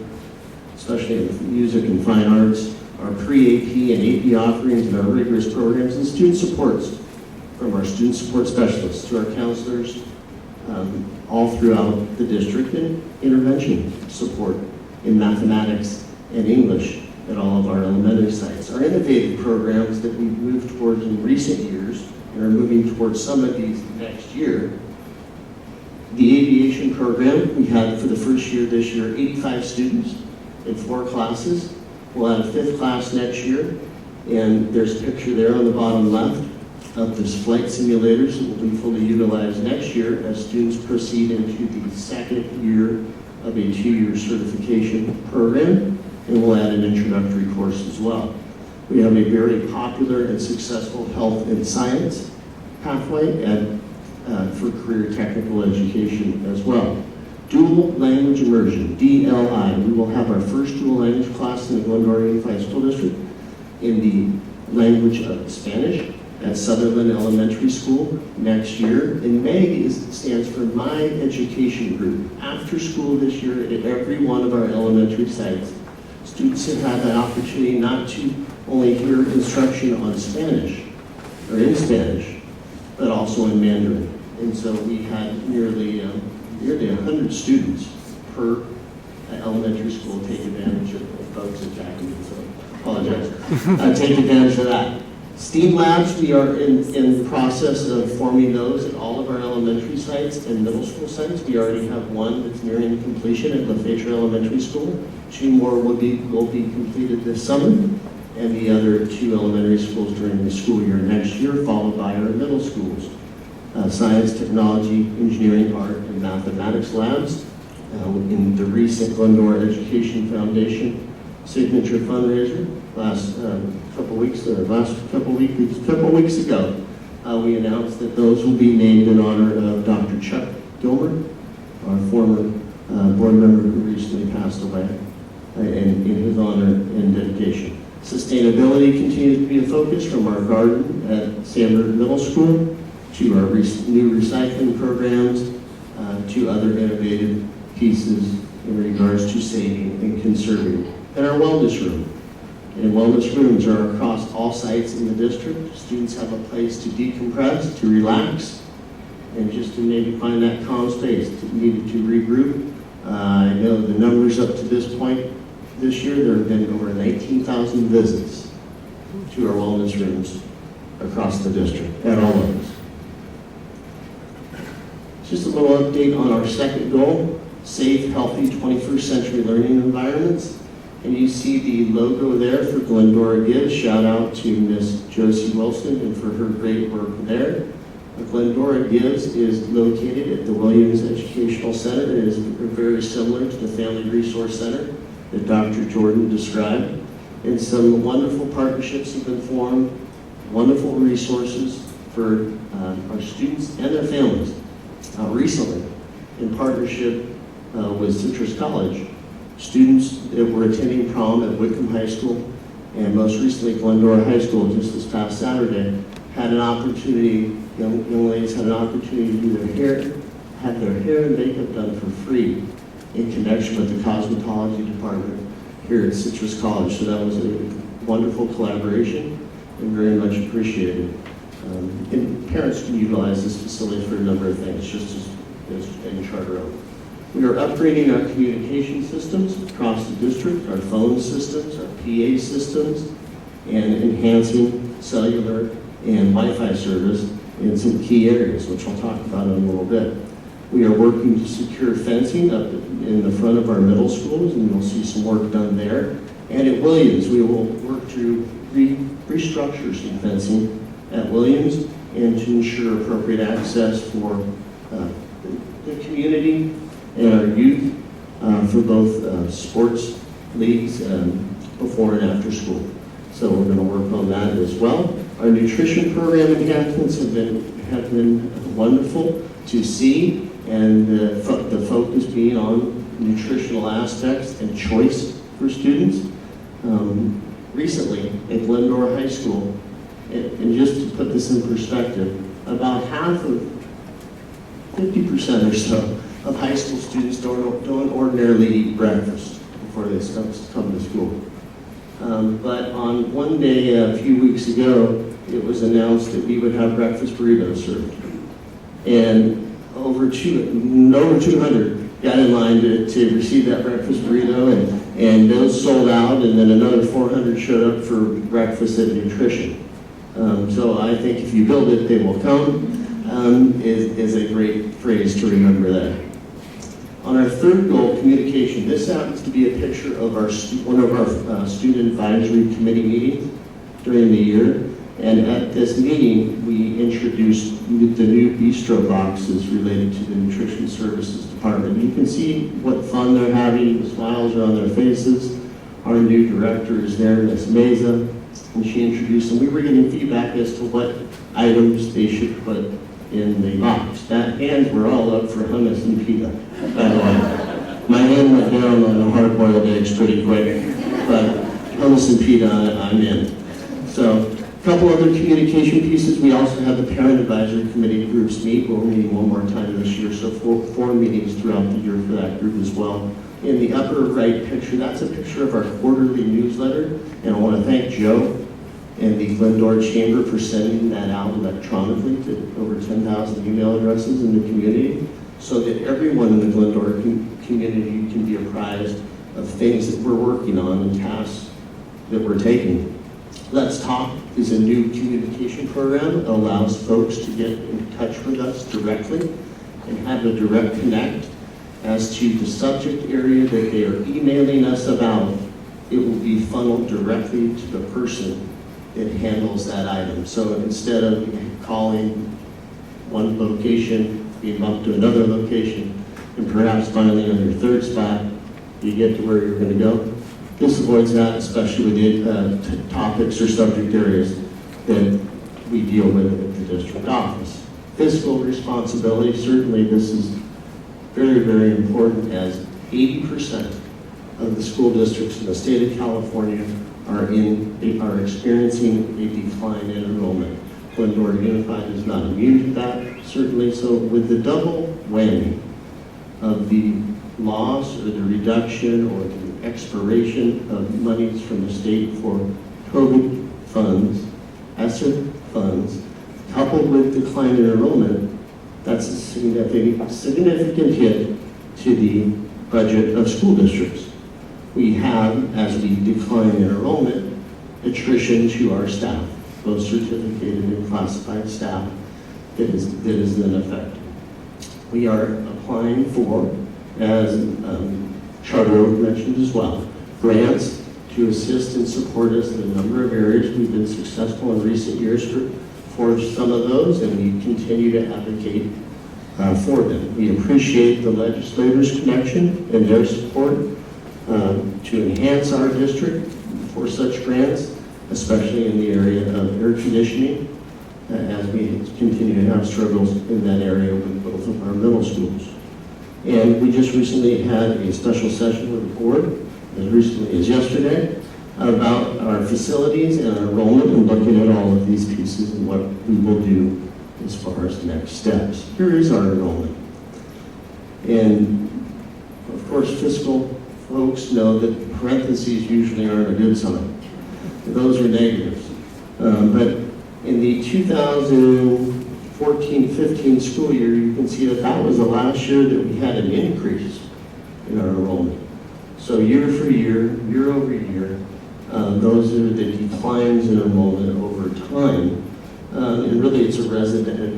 especially in music and fine arts, our pre-AP and AP offerings, and our rigorous programs, and student supports, from our student support specialists to our counselors, all throughout the district, and intervention support in mathematics and English at all of our elementary sites. Our innovative programs that we've moved towards in recent years and are moving towards some of these next year. The aviation program, we had for the first year this year 85 students in 4 classes. We'll have a 5th class next year, and there's a picture there on the bottom left of those flight simulators that will be fully utilized next year as students proceed into the 2nd year of a 2-year certification program. And we'll add an introductory course as well. We have a very popular and successful health and science pathway and for career technical education as well. Dual language immersion, DLI. We will have our first dual language class in the Glendora Unified School District in the language of Spanish at Sutherland Elementary School next year. And MEG stands for My Education Group. After school this year at every one of our elementary sites, students have had the opportunity not to only hear instruction on Spanish or in Spanish, but also in Mandarin. And so we had nearly 100 students per elementary school take advantage of folks attacking me, so apologize. Take advantage of that. STEAM labs, we are in the process of forming those at all of our elementary sites and middle school sites. We already have one that's nearing completion at LaFetra Elementary School. 2 more will be completed this summer, and the other 2 elementary schools during the school year next year, followed by our middle schools. Science, technology, engineering, art, and mathematics labs. In the recent Glendora Education Foundation signature fundraiser last couple weeks ago, we announced that those will be named in honor of Dr. Chuck Gilmer, our former board member who recently passed away, in his honor and dedication. Sustainability continues to be a focus, from our garden at Sandburg Middle School to our new recycling programs to other innovative pieces in regards to saving and conserving. And our wellness room. And wellness rooms are across all sites in the district. Students have a place to decompress, to relax, and just to maybe find that calm space, needed to regroup. I know the numbers up to this point this year, there have been over 19,000 visits to our wellness rooms across the district at all levels. Just a little update on our second goal, safe, healthy 21st century learning environments. And you see the logo there for Glendora Gives. Shout out to Miss Josie Wilson and for her great work there. Glendora Gives is located at the Williams Educational Center. It is very similar to the Family Resource Center that Dr. Jordan described. And some wonderful partnerships have been formed, wonderful resources for our students and their families. Recently, in partnership with Citrus College, students that were attending prom at Wickham High School and most recently Glendora High School just this past Saturday had an opportunity, young ladies had an opportunity to do their hair, have their hair and makeup done for free in connection with the cosmetology department here at Citrus College. So that was a wonderful collaboration and very much appreciated. And parents can utilize this facility for a number of things, just as in Charter Oak. We are upgrading our communication systems across the district, our phone systems, our PA systems, and enhancing cellular and Wi-Fi service in some key areas, which I'll talk about in a little bit. We are working to secure fencing up in the front of our middle schools, and you'll see some work done there. And at Williams, we will work to restructure some fencing at Williams and to ensure appropriate access for the community and our youth for both sports leagues before and after school. So we're going to work on that as well. Our nutrition program enhancements have been wonderful to see, and the focus being on nutritional aspects and choice for students. Recently at Glendora High School, and just to put this in perspective, about half of 50% or so of high school students don't ordinarily eat breakfast before they come to school. But on one day a few weeks ago, it was announced that we would have breakfast burritos served. And over 200 got in line to receive that breakfast burrito, and those sold out, and then another 400 showed up for breakfast at nutrition. So I think if you build it, they will come, is a great phrase to remember there. On our third goal, communication, this happens to be a picture of one of our student advisory committee meetings during the year. And at this meeting, we introduced the new bistro boxes related to the nutrition services department. You can see what fun they're having, the smiles are on their faces. Our new director is there, Ms. Meza, and she introduced them. We were getting feedback as to what items they should put in the box. That hands were all up for hummus and pita, by the way. My hand went down on the hard-boiled eggs pretty quick, but hummus and pita, I'm in. So, a couple other communication pieces. We also have the parent advisory committee groups meet. We're meeting one more time this year, so four meetings throughout the year for that group as well. In the upper right picture, that's a picture of our quarterly newsletter, and I want to thank Joe and the Glendora Chamber for sending that out electronically to over 10,000 email addresses in the community, so that everyone in the Glendora community can be apprised of things that we're working on and tasks that we're taking. Let's talk is a new communication program. It allows folks to get in touch with us directly and have a direct connect as to the subject area that they are emailing us about. It will be funneled directly to the person that handles that item. So instead of calling one location, being bumped to another location, and perhaps finally on your third spot, you get to where you're going to go. This avoids that, especially with the topics or subject areas that we deal with at the district office. Fiscal responsibility, certainly this is very, very important, as 80% of the school districts in the state of California are experiencing a decline in enrollment. Glendora Unified is not immune to that, certainly. So with the double whammy of the loss or the reduction or the expiration of monies from the state for COVID funds, ESSER funds, coupled with decline in enrollment, that's a significant hit to the budget of school districts. We have, as we decline in enrollment, attrition to our staff, both certificated and classified staff, that is in effect. We are applying for, as Charter Oak mentioned as well, grants to assist and support us in a number of areas. We've been successful in recent years for some of those, and we continue to advocate for them. We appreciate the legislators' connection and their support to enhance our district for such grants, especially in the area of air conditioning, as we continue to have struggles in that area with both of our middle schools. And we just recently had a special session with the board, as recently as yesterday, about our facilities and our enrollment, and looking at all of these pieces and what we will do as far as next steps. Here is our enrollment. And of course, fiscal folks know that parentheses usually aren't a good sign. Those are negatives. But in the 2014-15 school year, you can see that that was the last year that we had an increase in our enrollment. So year for year, year over year, those are the declines in enrollment over time. And really it's a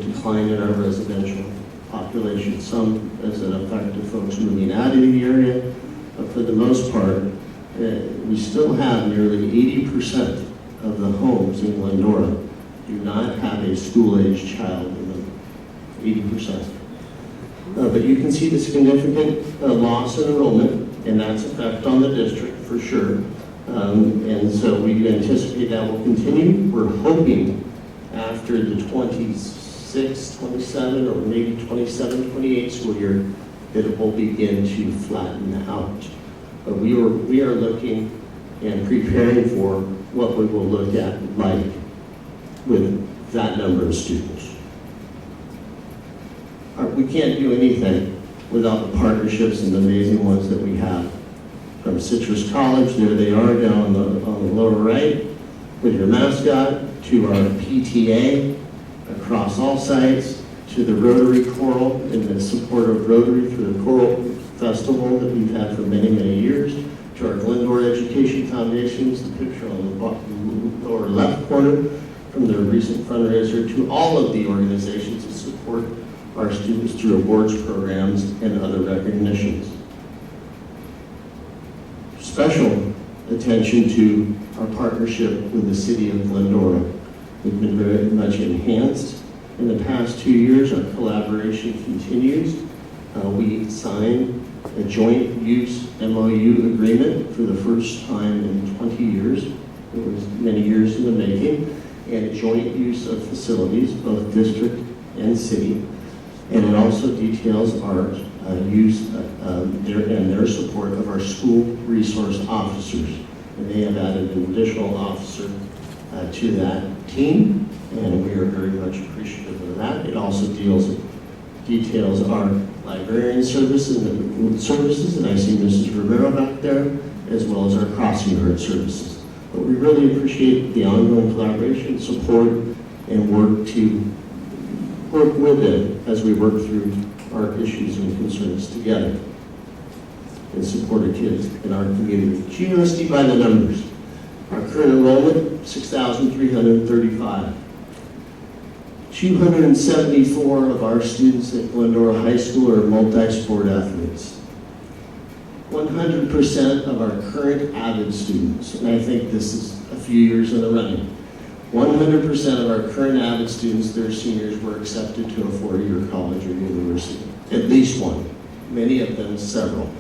decline in our residential population, some as an effect of folks moving out of the area. But for the most part, we still have nearly 80% of the homes in Glendora do not have a school-aged child in them, 80%. But you can see the significant loss in enrollment, and that's effect on the district for sure. And so we anticipate that will continue. We're hoping after the 26, 27, or maybe 27, 28 school year that it will begin to flatten out. But we are looking and preparing for what we will look at like with that number of students. We can't do anything without the partnerships and the amazing ones that we have. From Citrus College, there they are down on the lower right, with your mascot, to our PTA across all sites, to the Rotary Choral and the support of Rotary for the Choral Festival that we've had for many, many years, to our Glendora Education Foundations, the picture on the lower left corner from their recent fundraiser, to all of the organizations that support our students through awards programs and other recognitions. Special attention to our partnership with the city of Glendora. We've been very much enhanced in the past 2 years. Our collaboration continues. We signed a joint use MOU agreement for the first time in 20 years. It was many years in the making, and joint use of facilities, both district and city. And it also details our use and their support of our school resource officers. And they have added an additional officer to that team, and we are very much appreciative of that. It also details our librarian services, and I see Mrs. Romero back there, as well as our crossing guard services. But we really appreciate the ongoing collaboration, support, and work with them as we work through our issues and concerns together and support our kids in our community. GUSD by the numbers. Our current enrollment, 6,335. 274 of our students at Glendora High School are multi-sport athletes. 100% of our current avid students, and I think this is a few years in the running, 100% of our current avid students, their seniors, were accepted to a four-year college or university. At least one, many of them several.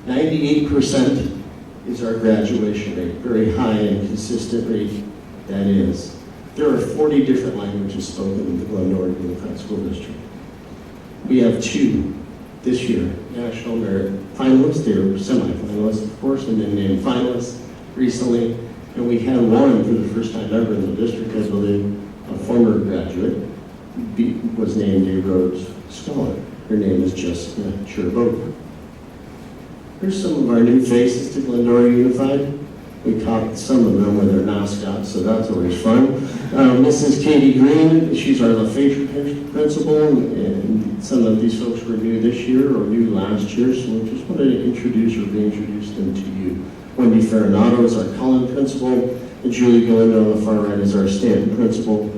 98% is our graduation rate, very high and consistent rate that is. There are 40 different languages spoken in the Glendora Unified School District. We have 2 this year, National Merit finalists. They were semi-finalists, of course, and then named finalists recently. And we had one for the first time ever in the district, I believe, a former graduate, was named a Rhodes Scholar. Her name is Jessica Cherboka. Here's some of our new faces to Glendora Unified. We caught some of them with their mascots, so that's always fun. Mrs. Katie Green, she's our LaFetre principal, and some of these folks were new this year or new last year, so we just wanted to introduce or reintroduce them to you. Wendy Farinato is our Cullen principal, and Julie Galindo on the far right is our Stanton principal.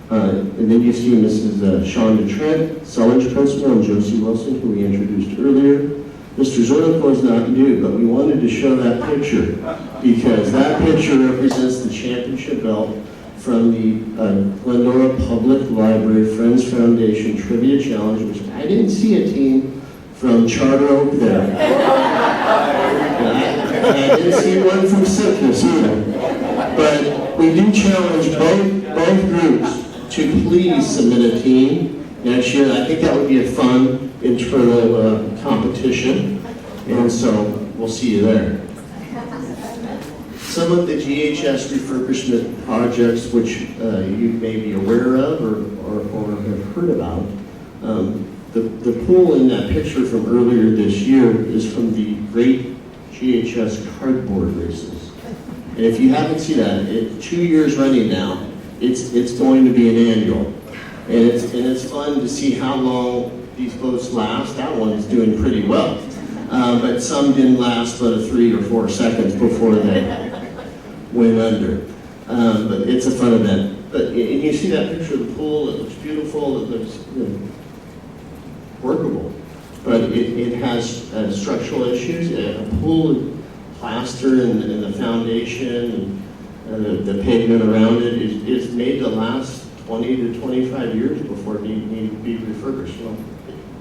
And then you see Mrs. Shonda Trent, Selledge principal, and Josie Wilson, who we introduced earlier. Mr. Zornico is not new, but we wanted to show that picture because that picture represents the championship belt from the Glendora Public Library Friends Foundation Trivia Challenge, which I didn't see a team from Charter Oak there. And I didn't see one from Cypress either. But we do challenge both groups to please submit a team next year. I think that would be a fun internal competition, and so we'll see you there. Some of the GHS refurbishment projects which you may be aware of or have heard about. The pool in that picture from earlier this year is from the Great GHS Cardboard Races. And if you haven't seen that, 2 years running now, it's going to be an annual. And it's fun to see how long these boats last. That one is doing pretty well. But some didn't last but 3 or 4 seconds before they went under. But it's a fun event. But and you see that picture of the pool, it looks beautiful, it looks workable. But it has structural issues. A pool, plaster and the foundation and the pavement around it is made to last 20 to 25 years before it needs to be refurbished. Well,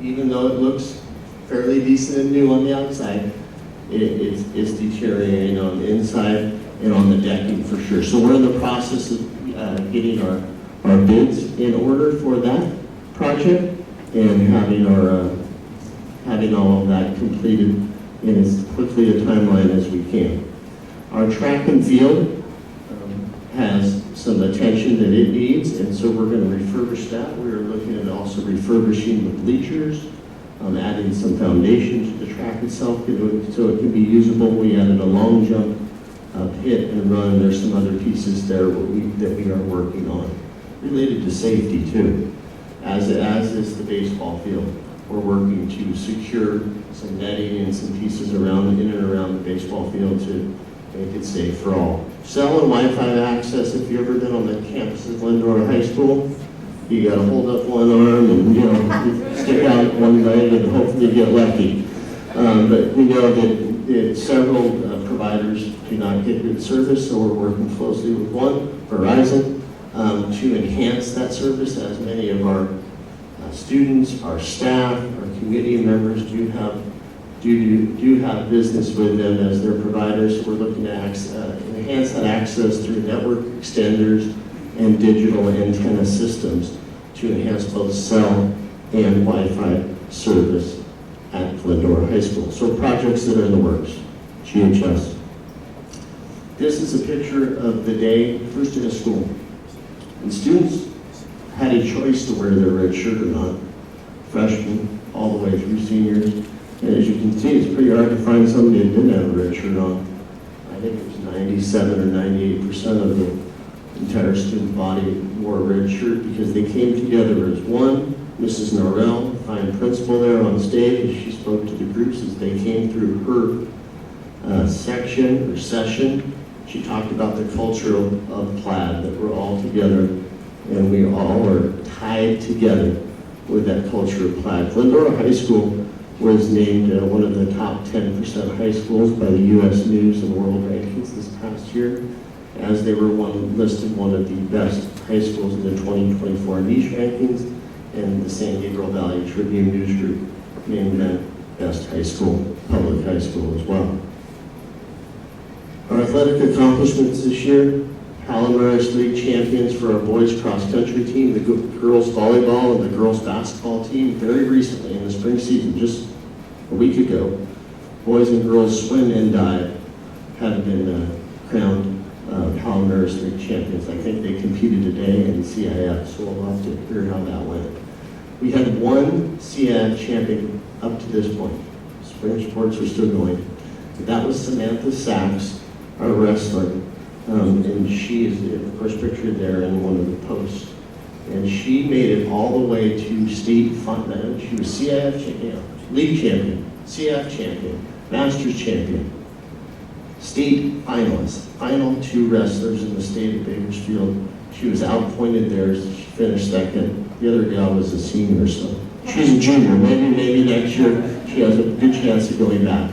even though it looks fairly decent and new on the outside, it's deteriorating on the inside and on the decking for sure. So we're in the process of getting our bids in order for that project and having all of that completed in as quickly a timeline as we can. Our track and field has some attention that it needs, and so we're going to refurbish that. We're looking at also refurbishing the bleachers, adding some foundation to the track itself so it can be usable. We added a long jump pit and run. There's some other pieces there that we are working on related to safety too, as is the baseball field. We're working to secure some netting and some pieces in and around the baseball field to make it safe for all. Cell and Wi-Fi access, if you've ever been on the campus of Glendora High School, you gotta hold up one arm and, stick out one leg and hopefully get lucky. But we know that several providers do not get good service, so we're working closely with one, Verizon, to enhance that service, as many of our students, our staff, our community members do have business with them as their providers. So we're looking to enhance that access through network extenders and digital antenna systems to enhance both cell and Wi-Fi service at Glendora High School. So projects that are in the works, GHS. This is a picture of the day, first day of school. And students had a choice to wear their red shirt or not, freshmen all the way through seniors. And as you can see, it's pretty hard to find somebody that didn't have a red shirt on. I think it was 97 or 98% of the entire student body wore a red shirt because they came together as one. Mrs. Norrell, fine principal there on stage, she spoke to the groups as they came through her section or session, she talked about the culture of plaid, that we're all together and we all are tied together with that culture of plaid. Glendora High School was named one of the top 10% high schools by the U.S. News and World Rankings this past year, as they were listed one of the best high schools in the 2024 niche rankings, and the San Gabriel Valley Tribune News Group named that best high school, public high school as well. Our athletic accomplishments this year: Palomar State champions for our boys cross country team, the girls volleyball and the girls basketball team very recently in the spring season, just a week ago. Boys and girls swim and dive have been crowned Palomar State champions. I think they competed today in CIF, so we'll have to hear how that went. We had one CIF champion up to this point. Spring sports are still going. That was Samantha Sachs, our wrestler. And she is, of course, pictured there in one of the posts. And she made it all the way to state final. She was CIF champion, league champion, CIF champion, masters champion, state finalist, final 2 wrestlers in the state of Bakersfield. She was outpointed there. She finished second. The other gal was a senior, so she's a junior. Maybe next year she has a good chance of going back.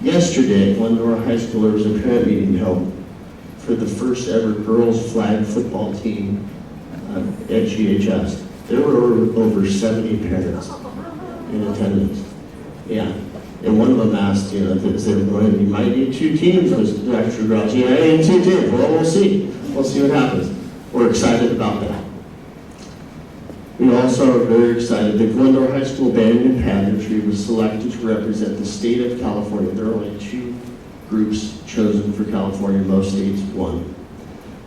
Yesterday at Glendora High School, there was a parent meeting held for the first ever girls flag football team at GHS. There were over 70 parents in attendance. Yeah, and one of them asked, you might need 2 teams, Mr. DiGrazia. Yeah, I need 2 teams. Well, we'll see. We'll see what happens. We're excited about that. We also are very excited that Glendora High School Band and Pageantry was selected to represent the state of California. There are only 2 groups chosen for California, most states 1.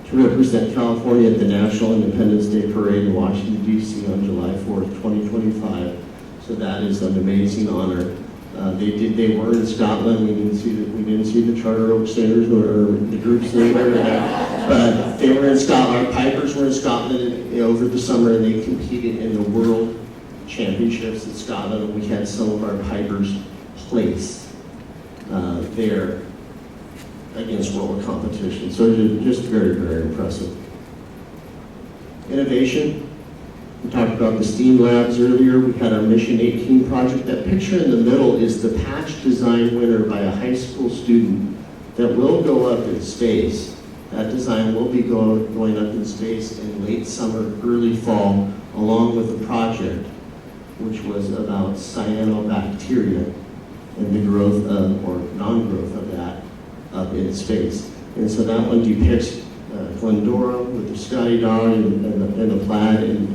To represent California at the National Independence Day Parade in Washington, D.C. on July 4th, 2025. So that is an amazing honor. They were in Scotland. We didn't see the Charter Oak Singers or the groups there, but they were in Scotland. Our Pipers were in Scotland over the summer, and they competed in the World Championships in Scotland. And we had some of our Pipers place there against world competition. So just very, very impressive. Innovation. We talked about the STEAM labs earlier. We had our Mission 18 project. That picture in the middle is the patch design winner by a high school student that will go up in space. That design will be going up in space in late summer, early fall, along with a project which was about cyanobacteria and the growth of, or non-growth of that, up in space. And so that one depicts Glendora with the Scotty dog and the plaid and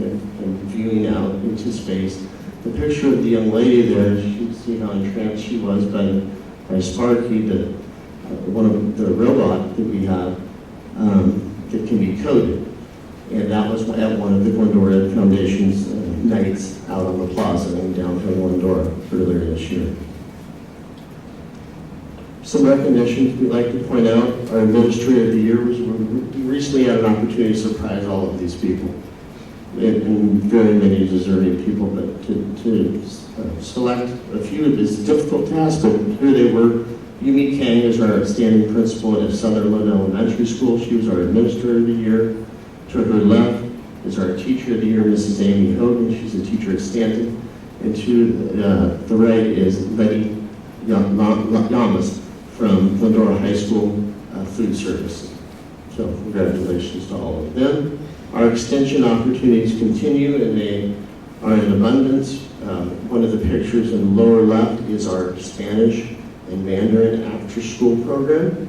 viewing out into space. The picture of the young lady there, you can see how entranced she was by Sparky, one of the robot that we have that can be coded. And that was at one of the Glendora Foundation's nights out on the plaza in downtown Glendora earlier this year. Some recognitions we'd like to point out. Our Administrator of the Year was, we recently had an opportunity to surprise all of these people. And very many deserving people, but to select a few is a difficult task, but here they were. Yumi Kang is our outstanding principal at Sutherland Elementary School. She was our Administrator of the Year. To her left is our Teacher of the Year, Mrs. Amy Hogan. She's a teacher at Stanton. And to the right is Letty Yamas from Glendora High School Food Service. So congratulations to all of them. Our extension opportunities continue, and they are in abundance. One of the pictures in the lower left is our Spanish and Mandarin after-school program.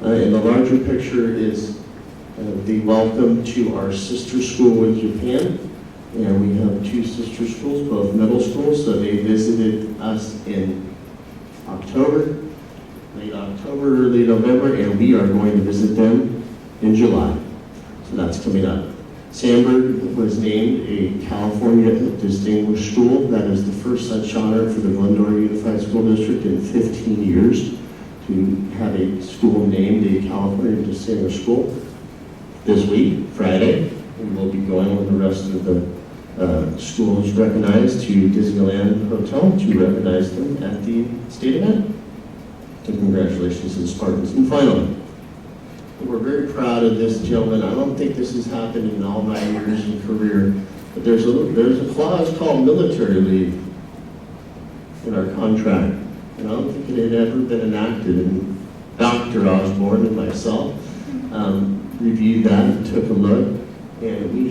And the larger picture is the welcome to our sister school with Japan. And we have 2 sister schools, both middle schools, so they visited us in October, late October, early November, and we are going to visit them in July. So that's coming up. Sandburg was named a California Distinguished School. That is the first such honor for the Glendora Unified School District in 15 years to have a school named a California Distinguished School. This week, Friday, we will be going with the rest of the schools recognized to Disneyland Hotel to recognize them at the state event. And congratulations to the Spartans. And finally, we're very proud of this gentleman. I don't think this has happened in all my years in career, but there's a clause called military leave in our contract, and I don't think it had ever been enacted. And Dr. Osborne and myself reviewed that and took a look, and we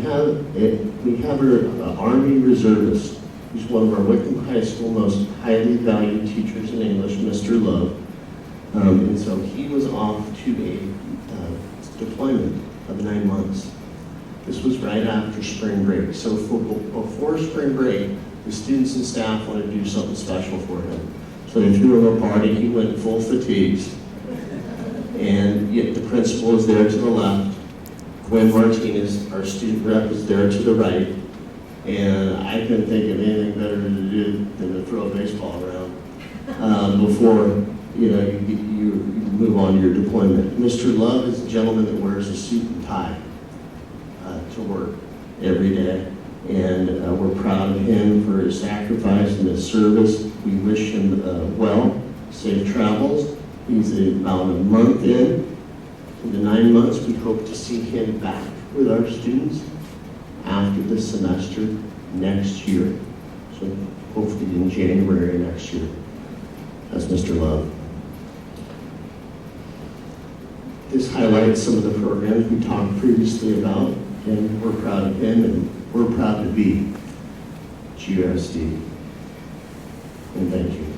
have our Army reservist, who's one of our Wickham High School most highly valued teachers in English, Mr. Love, and so he was off to a deployment of 9 months. This was right after spring break, so before spring break, the students and staff wanted to do something special for him. So they threw him a party. He went full fatigues. And yet the principal is there to the left. Gwen Martinez, our student rep, is there to the right. And I couldn't think of anything better to do than to throw a baseball around before you move on to your deployment. Mr. Love is a gentleman that wears a suit and tie to work every day. And we're proud of him for his sacrifice and his service. We wish him safe travels. He's about a month in the 9 months. We hope to see him back with our students after the semester next year. So hopefully in January next year. That's Mr. Love. This highlights some of the programs we talked previously about, and we're proud of him, and we're proud to be GSD. And thank you.